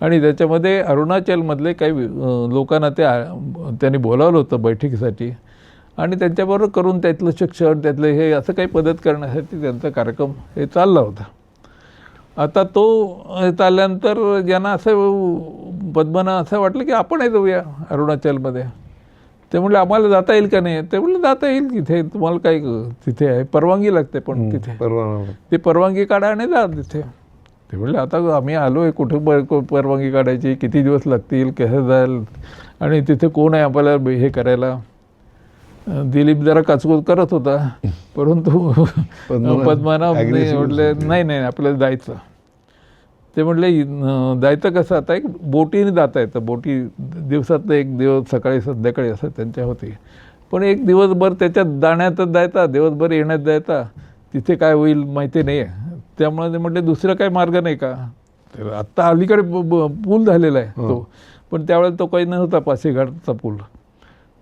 आणि त्याच्यामध्ये अरुणाचलमधले काही लोकांना त्यांनी बोलावलं होतं बैठकीसाठी आणि त्यांच्याबरोबर करून त्यातलं शिक्षण, त्यातलं हे असं काही मदत करण्यासाठी त्यांचा कार्यक्रम हे चालला होता. आता तो चालल्यानंतर ज्यांना असं पद्मना असं वाटलं की आपणही जाऊया अरुणाचलमध्ये. ते म्हटलं आम्हाला जाता येईल का नाही? ते म्हटलं जाता येईल, तिथे तुम्हाला काय तिथे आहे परवानगी लागते, पण तिथे ती परवानगी काढा आणि जा तिथे. ते म्हटलं आता आम्ही आलो आहे, कुठं परवानगी काढायची, किती दिवस लागतील, कसं जाईल आणि तिथे कोण आहे आपल्याला हे करायला. दिलीप जरा काचकूच करत होता, परंतु पद्मनाभ म्हटले नाही आपल्याला जायचं. ते म्हटले जायचं कसं, आता एक बोटीने जाता येतं, बोटी दिवसात एक दिवस सकाळी संध्याकाळी असं त्यांच्या होती, पण एक दिवसभर त्याच्यात जाण्यातच जायचा, दिवसभर येण्यात जायचा, तिथे काय होईल माहिती नाही आहे. त्यामुळे ते म्हटले दुसरं काही मार्ग नाही का? आत्ता अलीकडे पूल झालेला आहे तो, पण त्यावेळेला तो काही नव्हता पासीघाटचा पूल.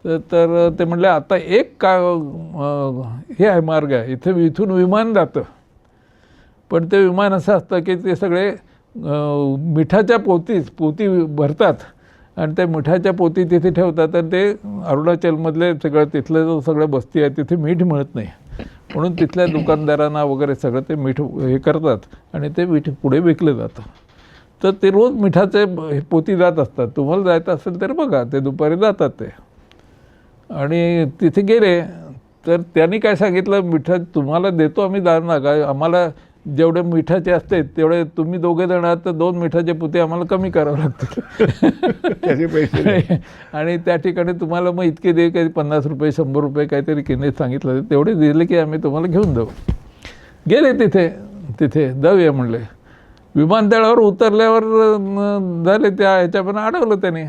तर ते म्हटले आता एक हे आहे मार्ग आहे, इथून विमान जातं, पण ते विमान असं असतं की ते सगळे मिठाच्या पोती भरतात आणि त्या मिठाच्या पोती तिथे ठेवतात आणि ते अरुणाचलमधले तिथलं सगळं बस्ती आहे तिथे मीठ मिळत नाही, म्हणून तिथल्या दुकानदारांना वगैरे सगळं ते मीठ हे करतात आणि ते मीठ पुढे विकलं जातं. तर ते रोज मिठाचे पोती जात असतात. तुम्हाला जायचं असेल तर बघा, ते दुपारी जातात ते. आणि तिथे गेले तर त्यांनी काय सांगितलं, मिठा तुम्हाला देतो आम्ही दारणा, काय आम्हाला जेवढे मिठाचे असते तेवढे तुम्ही दोघे जण आहात तर 2 मिठाचे पोते आम्हाला कमी करावं लागतील त्याचे पैसे. आणि त्या ठिकाणी तुम्हाला मग इतके दे, काही 50 रुपये 100 रुपये काहीतरी किंमत सांगितलं, तेवढे दिले की आम्ही तुम्हाला घेऊन जाऊ. गेले तिथे जाऊया म्हणले. विमानतळावर उतरल्यावर झाले त्या ह्याच्यापर्यंत अडवलं त्याने,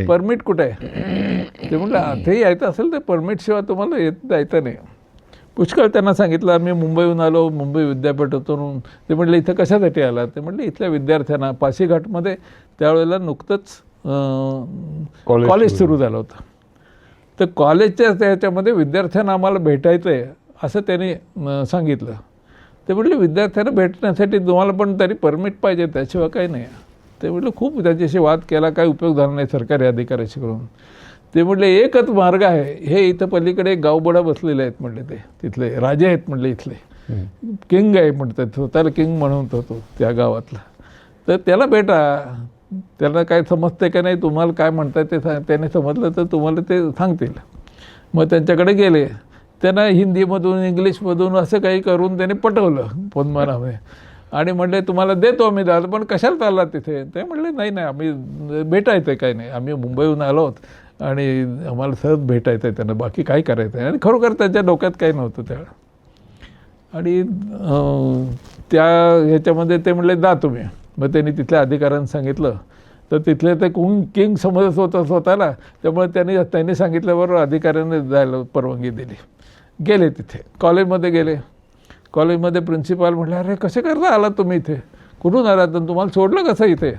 परमिट कुठे आहे? ते म्हटलं आताही यायचं असेल तर परमिट शिवाय तुम्हाला जायचं नाही. पुष्कळ त्यांना सांगितलं आम्ही मुंबईहून आलो, मुंबई विद्यापीठातून. ते म्हटलं इथं कशासाठी आला? ते म्हटलं इथल्या विद्यार्थ्यांना पासीघाटमध्ये त्यावेळेला नुकतंच कॉलेज सुरू झालं होतं, तर कॉलेजच्या त्याच्यामध्ये विद्यार्थ्यांना आम्हाला भेटायचं आहे असं त्यांनी सांगितलं. ते म्हटले विद्यार्थ्यांना भेटण्यासाठी तुम्हाला पण तरी परमिट पाहिजे, त्याशिवाय काही नाही. ते म्हटलं खूप त्याच्याशी वाद केला, काही उपयोग झाला नाही सरकारी अधिकाऱ्याशी करून. ते म्हटले एकच मार्ग आहे, हे इथं पलीकडे गावबडा बसलेले आहेत म्हटले, ते तिथले राजे आहेत म्हटले, इथले किंग आहे म्हणतात, स्वतःला किंग म्हणत होतो त्या गावातला. तर त्याला भेटा, त्याला काय समजते का नाही, तुम्हाला काय म्हणतात ते त्याने समजलं तर तुम्हाला ते सांगतील. मग त्यांच्याकडे गेले. त्यांना हिंदीमधून इंग्लिशमधून असं काही करून त्याने पटवलं पद्मनाभने. आणि म्हणले तुम्हाला देतो आम्ही दादा, पण कशाला चालला तिथे? ते म्हणले नाही नाही, आम्ही भेटायचं आहे, काही नाही, आम्ही मुंबईहून आलो आहोत आणि आम्हाला सहज भेटायचं आहे त्यांना, बाकी काय करायचं आहे. आणि खरोखर त्यांच्या डोक्यात काही नव्हतं त्यावेळेला. आणि त्या ह्याच्यामध्ये ते म्हणले जा तुम्ही. मग त्यांनी तिथल्या अधिकाऱ्यांना सांगितलं, तर तिथले ते किंग समजत होतं स्वतःला, त्यामुळे त्यांनी सांगितल्याबरोबर अधिकाऱ्यांनी जायला परवानगी दिली. गेले तिथे, कॉलेजमध्ये गेले. कॉलेजमध्ये प्रिन्सिपाल म्हटले अरे कसे करता आलात तुम्ही इथे, कुठून आलात आणि तुम्हाला सोडलं कसं इथे?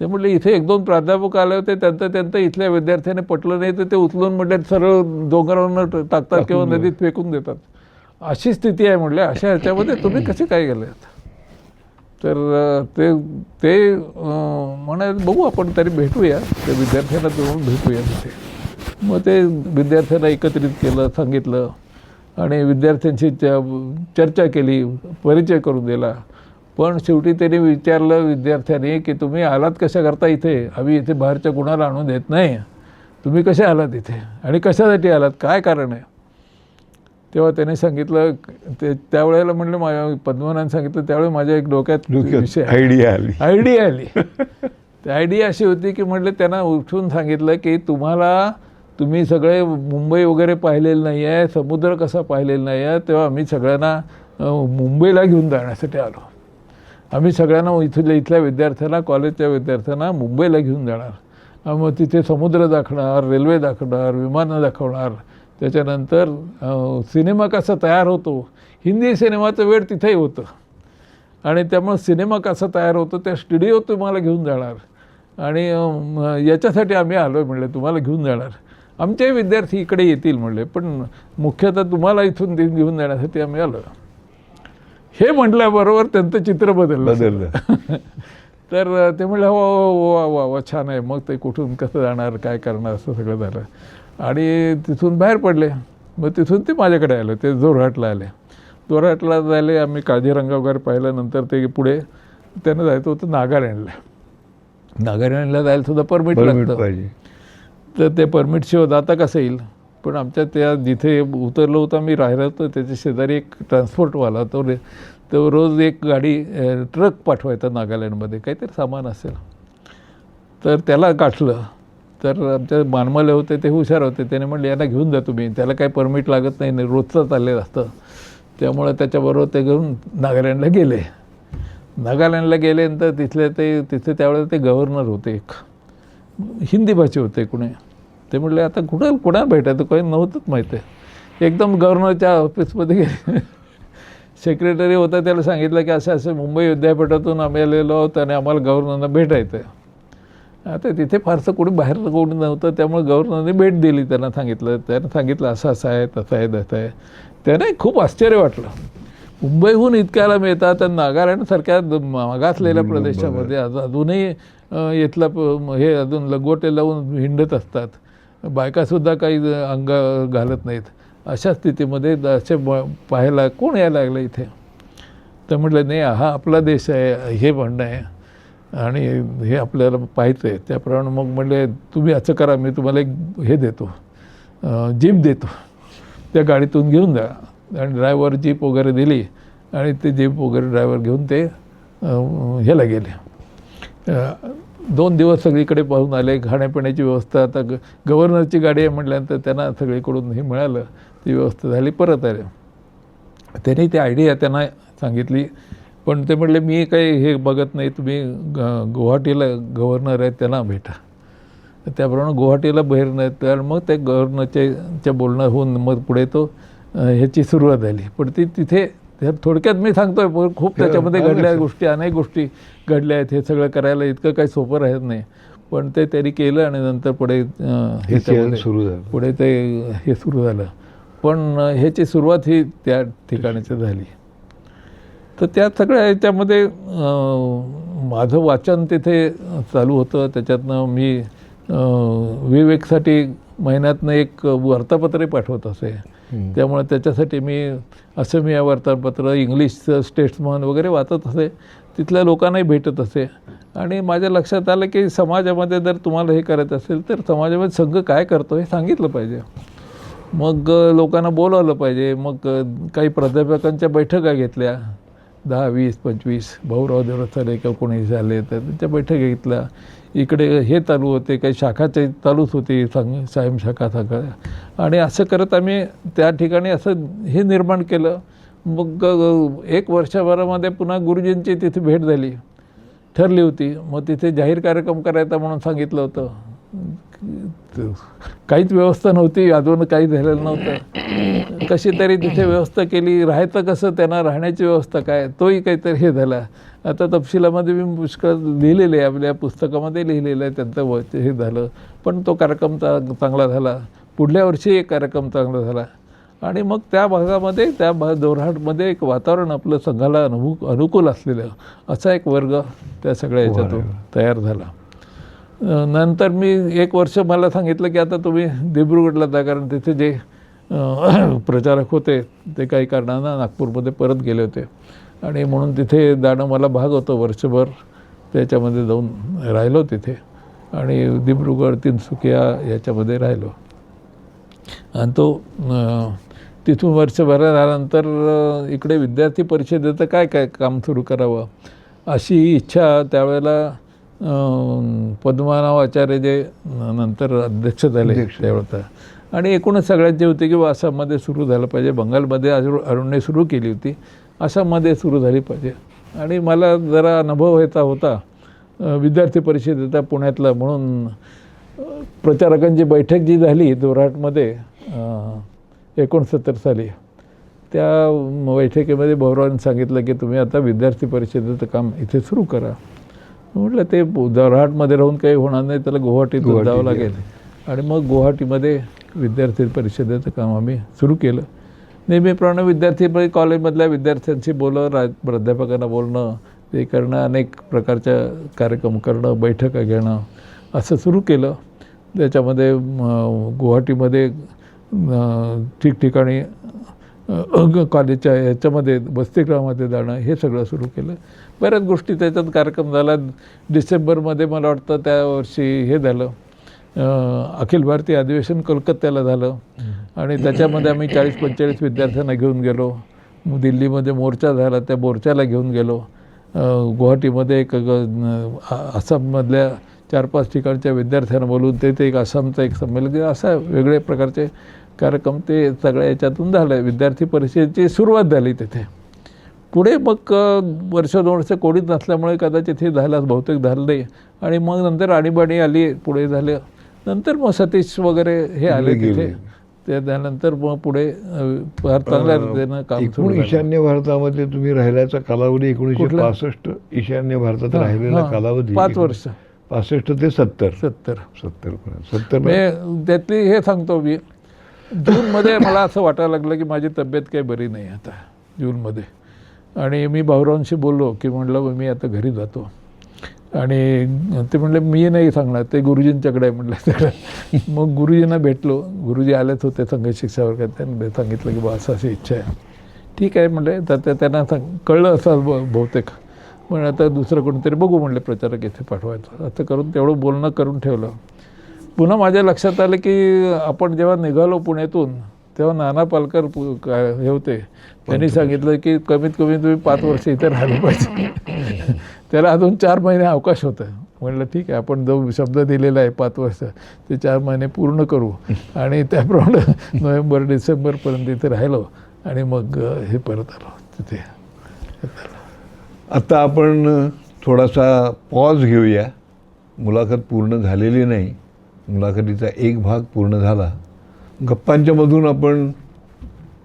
ते म्हटले इथे 1-2 प्राध्यापक आले होते, त्यांचं इथल्या विद्यार्थ्याने पटलं नाही तर ते उचलून म्हटले सरळ डोंगरावरून टाकतात किंवा नदीत फेकून देतात, अशी स्थिती आहे म्हटले. अशा ह्याच्यामध्ये तुम्ही कसे काय गेलेत? तर ते म्हणाले बघू आपण तरी भेटूया, त्या विद्यार्थ्यांना जाऊन भेटूया तिथे. मग ते विद्यार्थ्यांना एकत्रित केलं, सांगितलं आणि विद्यार्थ्यांशी चर्चा केली, परिचय करून दिला. पण शेवटी त्यांनी विचारलं विद्यार्थ्यांनी की तुम्ही आलात कशा करता इथे? आम्ही इथे बाहेरच्या कुणाला आणून देत नाही, तुम्ही कसे आलात इथे आणि कशासाठी आलात, काय कारण आहे? तेव्हा त्याने सांगितलं, त्यावेळेला म्हणलं पद्मनाभन सांगितलं, त्यावेळेला माझ्या एक डोक्यात विषय आयडिया आली. ती आयडिया अशी होती की म्हटलं त्यांना उठून सांगितलं की तुम्ही सगळे मुंबई वगैरे पाहिलेलं नाही आहे, समुद्र कसा पाहिलेला नाही आहे, तेव्हा आम्ही सगळ्यांना मुंबईला घेऊन जाण्यासाठी आलो. आम्ही सगळ्यांना इथल्या विद्यार्थ्यांना, कॉलेजच्या विद्यार्थ्यांना मुंबईला घेऊन जाणार. मग तिथे समुद्र दाखवणार, रेल्वे दाखवणार, विमानं दाखवणार, त्याच्यानंतर सिनेमा कसा तयार होतो, हिंदी सिनेमाचं वेळ तिथेही होतं आणि त्यामुळे सिनेमा कसा तयार होतो त्या स्टुडिओ तुम्हाला घेऊन जाणार. आणि याच्यासाठी आम्ही आलो आहे म्हणले, तुम्हाला घेऊन जाणार. आमचे विद्यार्थी इकडे येतील म्हणले, पण मुख्यतः तुम्हाला इथून घेऊन जाण्यासाठी आम्ही आलो. हे म्हटल्याबरोबर त्यांचं चित्र बदललं. तर ते म्हणले हो वा छान आहे. मग ते कुठून कसं जाणार, काय करणार, असं सगळं झालं. आणि तिथून बाहेर पडले. मग तिथून ते माझ्याकडे आले, ते जोरहाटला आले. जोरहाटला झाले, आम्ही काझीरंगा वगैरे पाहिल्यानंतर ते पुढे त्यांना जायचं होतं नागालँडला. नागालँडला जायला सुद्धा परमिट लागतं. तर ते परमिटशिवाय जाता कसं येईल? पण आमच्या त्या जिथे उतरलो होतं मी राहिलं होतं त्याच्या शेजारी एक ट्रान्सपोर्टवाला, तो रोज एक गाडी ट्रक पाठवायचा नागालँडमध्ये, काहीतरी सामान असेल. तर त्याला गाठलं. तर आमच्या मानमले होते ते हुशार होते, त्याने म्हणले याला घेऊन जा तुम्ही, त्याला काही परमिट लागत नाही, रोजचं चाललेलं असतं. त्यामुळे त्याच्याबरोबर ते घेऊन नागालँडला गेले. नागालँडला गेल्यानंतर तिथे त्यावेळेला ते गव्हर्नर होते, एक हिंदी भाषे होते कुणी. ते म्हटले आता कुणाला भेटायचं, काही नव्हतंच माहिती आहे. एकदम गव्हर्नरच्या ऑफिसमध्ये गेले. सेक्रेटरी होता, त्याला सांगितलं की असं मुंबई विद्यापीठातून आम्ही आलेलो आहोत आणि आम्हाला गव्हर्नरना भेटायचं आहे. आता तिथे फारसं कोणी बाहेर कोणी नव्हतं, त्यामुळे गव्हर्नरने भेट दिली. त्यांना सांगितलं असं आहे, तसं आहे. त्याने खूप आश्चर्य वाटलं. मुंबईहून इतक्याला मिळतात आणि नागालँडसारख्या मागासलेल्या प्रदेशामध्ये अजूनही इथला हे अजून लगोटे लावून हिंडत असतात, बायकासुद्धा काही अंग घालत नाहीत. अशा स्थितीमध्ये असे पाहायला कोण यायला लागलं इथे? तर म्हटलं नाही, हा आपला देश आहे, हे म्हणणं आहे आणि हे आपल्याला पाहायचं आहे. त्याप्रमाणे मग म्हणले तुम्ही असं करा, मी तुम्हाला एक हे देतो, जीप देतो, त्या गाडीतून घेऊन जा. आणि ड्रायव्हर जीप वगैरे दिली आणि ते जीप वगैरे ड्रायव्हर घेऊन ते ह्याला गेले. 2 दिवस सगळीकडे पाहून आले. खाण्यापिण्याची व्यवस्था, आता गव्हर्नरची गाडी आहे म्हटल्यानंतर त्यांना सगळीकडून हे मिळालं, ती व्यवस्था झाली, परत आले. त्यांनी ती आयडिया त्यांना सांगितली, पण ते म्हटले मी काही हे बघत नाही, तुम्ही गुवाहाटीला गव्हर्नर आहेत त्यांना भेटा. त्याप्रमाणे गुवाहाटीला बाहेर नाही. तर मग ते गव्हर्नरच्या बोलणं होऊन मग पुढे ह्याची सुरुवात झाली. पण तिथे थोडक्यात मी सांगतोय, खूप त्याच्यामध्ये घडल्या गोष्टी, अनेक गोष्टी घडल्या आहेत. हे सगळं करायला इतकं काही सोपं राहत नाही, पण ते त्यांनी केलं आणि नंतर पुढे पुढे ते हे सुरू झालं. पण ह्याची सुरुवात ही त्या ठिकाणीच झाली. तर त्या सगळ्या ह्याच्यामध्ये माझं वाचन तिथे चालू होतं. त्याच्यातनं मी विवेकसाठी महिन्यातनं एक वर्तपत्रही पाठवत असे. त्यामुळे त्याच्यासाठी मी या वर्तमानपत्र, इंग्लिश स्टेट्समन वगैरे वाचत असे, तिथल्या लोकांनाही भेटत असे. आणि माझ्या लक्षात आलं की समाजामध्ये जर तुम्हाला हे करायचं असेल तर समाजामध्ये संघ काय करतो हे सांगितलं पाहिजे. मग लोकांना बोलावलं पाहिजे. मग काही प्राध्यापकांच्या बैठका घेतल्या, 10, 20, 25 भाऊराव देवस्थाने का कोणी झाले तर त्यांच्या बैठक घेतल्या. इकडे हे चालू होते, काही शाखाचे चालूच होते, सायम शाखा सगळ्या. आणि असं करत आम्ही त्या ठिकाणी असं हे निर्माण केलं. मग 1 वर्षभरामध्ये पुन्हा गुरुजींची तिथे भेट झाली, ठरली होती. मग तिथे जाहीर कार्यक्रम करायचा म्हणून सांगितलं होतं. काहीच व्यवस्था नव्हती, अजून काही झालेलं नव्हतं. कशी तरी तिथे व्यवस्था केली. राहायचं कसं, त्यांना राहण्याची व्यवस्था काय, तोही काहीतरी हे झाला. आता तपशिलामध्ये मी पुष्कळ लिहिलेलं आहे, आपल्या पुस्तकामध्ये लिहिलेलं आहे त्यांचं हे झालं. पण तो कार्यक्रम चांगला झाला. पुढल्या वर्षी एक कार्यक्रम चांगला झाला. आणि मग त्या भागामध्ये जोरहाटमध्ये एक वातावरण आपलं संघाला अनुकूल असलेलं असा एक वर्ग त्या सगळ्या याच्यातून तयार झाला. नंतर मी 1 वर्ष मला सांगितलं की आता तुम्ही दिब्रुगडला जा, कारण तिथे जे प्रचारक होते ते काही कारणानं नागपूरमध्ये परत गेले होते. आणि म्हणून तिथे जाणं मला भाग होतं. वर्षभर त्याच्यामध्ये जाऊन राहिलो तिथे आणि दिब्रुगड, तिनसुकिया याच्यामध्ये राहिलो. आणि तो तिथून वर्षभर झाल्यानंतर इकडे विद्यार्थी परिषदेचं काय काम सुरू करावं अशी इच्छा त्यावेळेला पद्मनाभ आचार्य जे नंतर अध्यक्ष झाले त्यावेळेला, आणि एकूणच सगळ्यांचे होते की आसाममध्ये सुरू झालं पाहिजे. बंगालमध्ये अरुणने सुरू केली होती, आसाममध्ये सुरू झाली पाहिजे. आणि मला जरा अनुभव व्हायचा होता विद्यार्थी परिषदेचा पुण्यातला, म्हणून प्रचारकांची बैठक जी झाली जोरहाटमध्ये 69 साली, त्या बैठकीमध्ये भाऊरावांनी सांगितलं की तुम्ही आता विद्यार्थी परिषदेचं काम इथे सुरू करा. म्हटलं ते जोरहाटमध्ये राहून काही होणार नाही, त्याला गुवाहाटीतून जावं लागेल. आणि मग गुवाहाटीमध्ये विद्यार्थी परिषदेचं काम आम्ही सुरू केलं. नेहमीप्रमाणे विद्यार्थी कॉलेजमधल्या विद्यार्थ्यांशी बोलणं, प्राध्यापकांना बोलणं, ते करणं, अनेक प्रकारच्या कार्यक्रम करणं, बैठका घेणं असं सुरू केलं. त्याच्यामध्ये गुवाहाटीमध्ये ठिकठिकाणी कॉलेजच्या याच्यामध्ये वसतिगृहामध्ये जाणं हे सगळं सुरू केलं. बऱ्याच गोष्टी त्याच्यात कार्यक्रम झाला. डिसेंबरमध्ये मला वाटतं त्या वर्षी हे झालं, अखिल भारतीय अधिवेशन कलकत्त्याला झालं. आणि त्याच्यामध्ये आम्ही 40-45 विद्यार्थ्यांना घेऊन गेलो. दिल्लीमध्ये मोर्चा झाला, त्या मोर्चाला घेऊन गेलो. गुवाहाटीमध्ये एक आसाममधल्या 4-5 ठिकाणच्या विद्यार्थ्यांना बोलून ते एक आसामचं एक संमेलन, असा वेगळे प्रकारचे कार्यक्रम ते सगळ्या याच्यातून झालं. विद्यार्थी परिषदेची सुरुवात झाली तिथे. पुढे मग वर्ष 2 वर्ष कोणीच नसल्यामुळे कदाचित हे झालं, बहुतेक झालं नाही. आणि मग नंतर आणीबाणी आली, पुढे झालं. नंतर मग सतीश वगैरे हे आले तिथे. त्यानंतर मग पुढे फार चांगल्या रीतीनं काम सुरू झालं. ईशान्य भारतामध्ये तुम्ही राहिल्याचा कालावधी 1965, ईशान्य भारतात राहिलेला कालावधी 5 वर्ष, 65 ते 70 त्यातली हे सांगतो मी. जूनमध्ये मला असं वाटायला लागलं की माझी तब्येत काही बरी नाही आता जूनमध्ये. आणि मी भाऊरावांशी बोललो की म्हटलं मी आता घरी जातो. आणि ते म्हटले मी नाही सांगणार, ते गुरुजींच्याकडे आहे म्हटलं सगळं. मग गुरुजींना भेटलो. गुरुजी आलेच होते संगीत शिक्षा वर्गात. त्यांनी सांगितलं की बा असं अशी इच्छा आहे. ठीक आहे म्हटले. तर त्यांना कळलं असं बहुतेक. पण आता दुसरं कोणीतरी बघू म्हटले प्रचारक इथे पाठवायचं. असं करून तेवढं बोलणं करून ठेवलं. पुन्हा माझ्या लक्षात आलं की आपण जेव्हा निघालो पुण्यातून तेव्हा नाना पालकर हे होते. त्यांनी सांगितलं की कमीत कमी तुम्ही 5 वर्ष इथे राहिलं पाहिजे. त्याला अजून 4 महिने अवकाश होतं. म्हटलं ठीक आहे, आपण जो शब्द दिलेला आहे 5 वर्ष ते 4 महिने पूर्ण करू. आणि त्याप्रमाणे नोव्हेंबर डिसेंबरपर्यंत इथे राहिलो आणि मग हे परत आलो तिथे. आता आपण थोडासा पॉज घेऊया. मुलाखत पूर्ण झालेली नाही, मुलाखतीचा एक भाग पूर्ण झाला. गप्पांच्या मधून आपण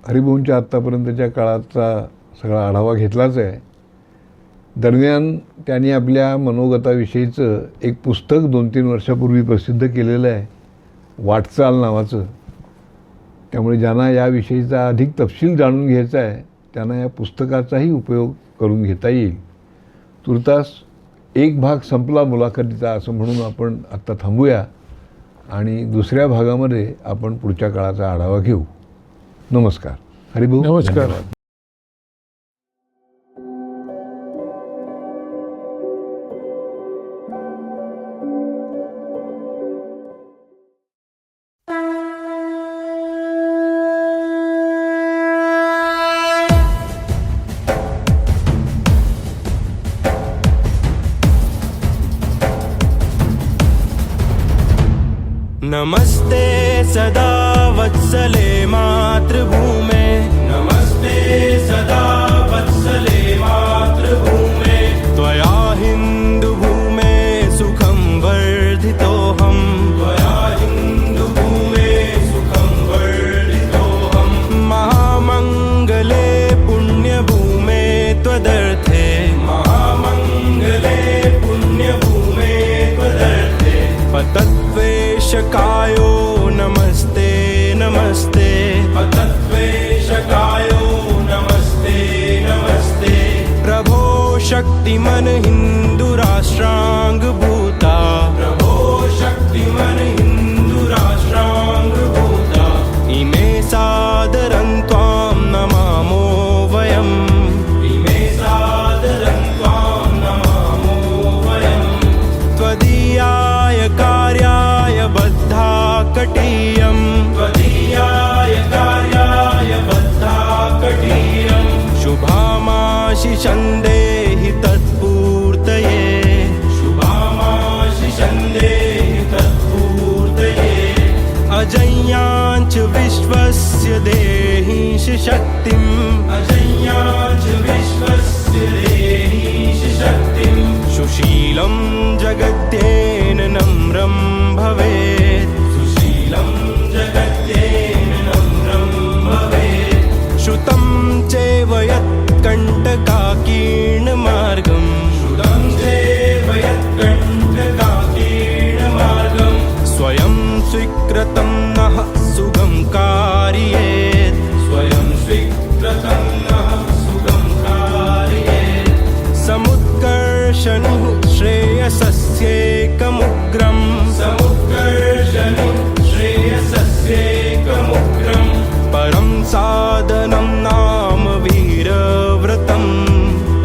हरिभाऊंच्या आत्तापर्यंतच्या काळाचा सगळा आढावा घेतलाच आहे. दरम्यान त्यांनी आपल्या मनोगताविषयीचं एक पुस्तक 2-3 वर्षापूर्वी प्रसिद्ध केलेलं आहे, वाटचाल नावाचं. त्यामुळे ज्यांना याविषयीचा अधिक तपशील जाणून घ्यायचा आहे त्यांना या पुस्तकाचाही उपयोग करून घेता येईल. तुर्तास एक भाग संपला मुलाखतीचा असं म्हणून आपण आत्ता थांबूया आणि दुसऱ्या भागामध्ये आपण पुढच्या काळाचा आढावा घेऊ. नमस्कार. हरिभाऊ. नमस्कार. धन्यवाद. नमस्ते सदा वत्सले मातृभूमे नमस्ते सदा वत्सले मातृभूमे त्वया हिन्दुभूमे सुखं वर्धितोऽहं त्वया हिन्दुभूमे सुखं वर्धितोऽहं महामङ्गले पुण्यभूमे त्वदर्थे महामङ्गले पुण्यभूमे त्वदर्थे पतद्वेषकायो नमस्ते नमस्ते पतद्वेषकायो नमस्ते नमस्ते प्रभो शक्तिमन हिन्दुराष्ट्राङ्गभूता प्रभो शक्तिमन हिन्दुराष्ट्राङ्गभूता इमे सादरं त्वां नमामो वयम् इमे सादरं त्वां नमामो वयम् त्वदीयाय कार्याय बद्धा कटीयं त्वदीयाय कार्याय बद्धा कटीयं शुभामाशिषं देहि तत्पूर्तये शुभामाशिषं देहि तत्पूर्तये अजय्याञ्च विश्वस्य देहीश शक्तिम् अजय्याञ्च विश्वस्य देहीश शक्तिं सुशीलं जगत्येन नम्रं भवेत् सुशीलं जगत्येन नम्रं भवेत् श्रुतं चैव यत्कण्टकाकीर्णमार्गं श्रुतं चैव यत्कण्टकाकीर्णमार्गं स्वयं स्वीकृतं नः सुगं कारयेत् स्वयं स्वीकृतं नः सुगं कारयेत् समुत्कर्षणु श्रेयसस्येकमुग्रं समुत्कर्षणु श्रेयसस्येकमुग्रं परं साधनं नाम वीरव्रतं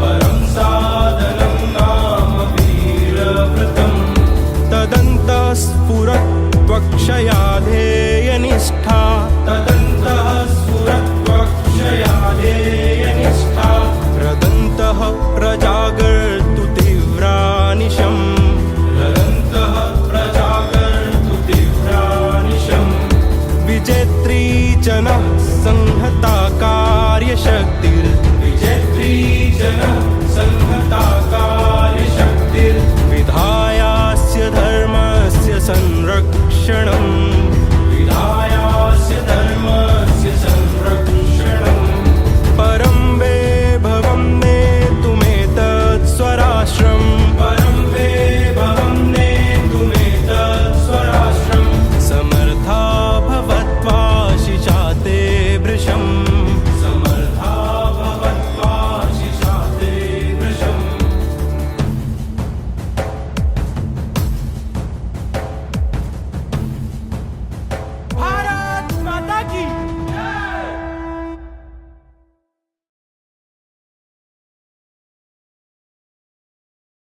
परं साधनं नाम वीरव्रतं तदन्तः स्फुरत्वक्षया ध्येयनिष्ठा तद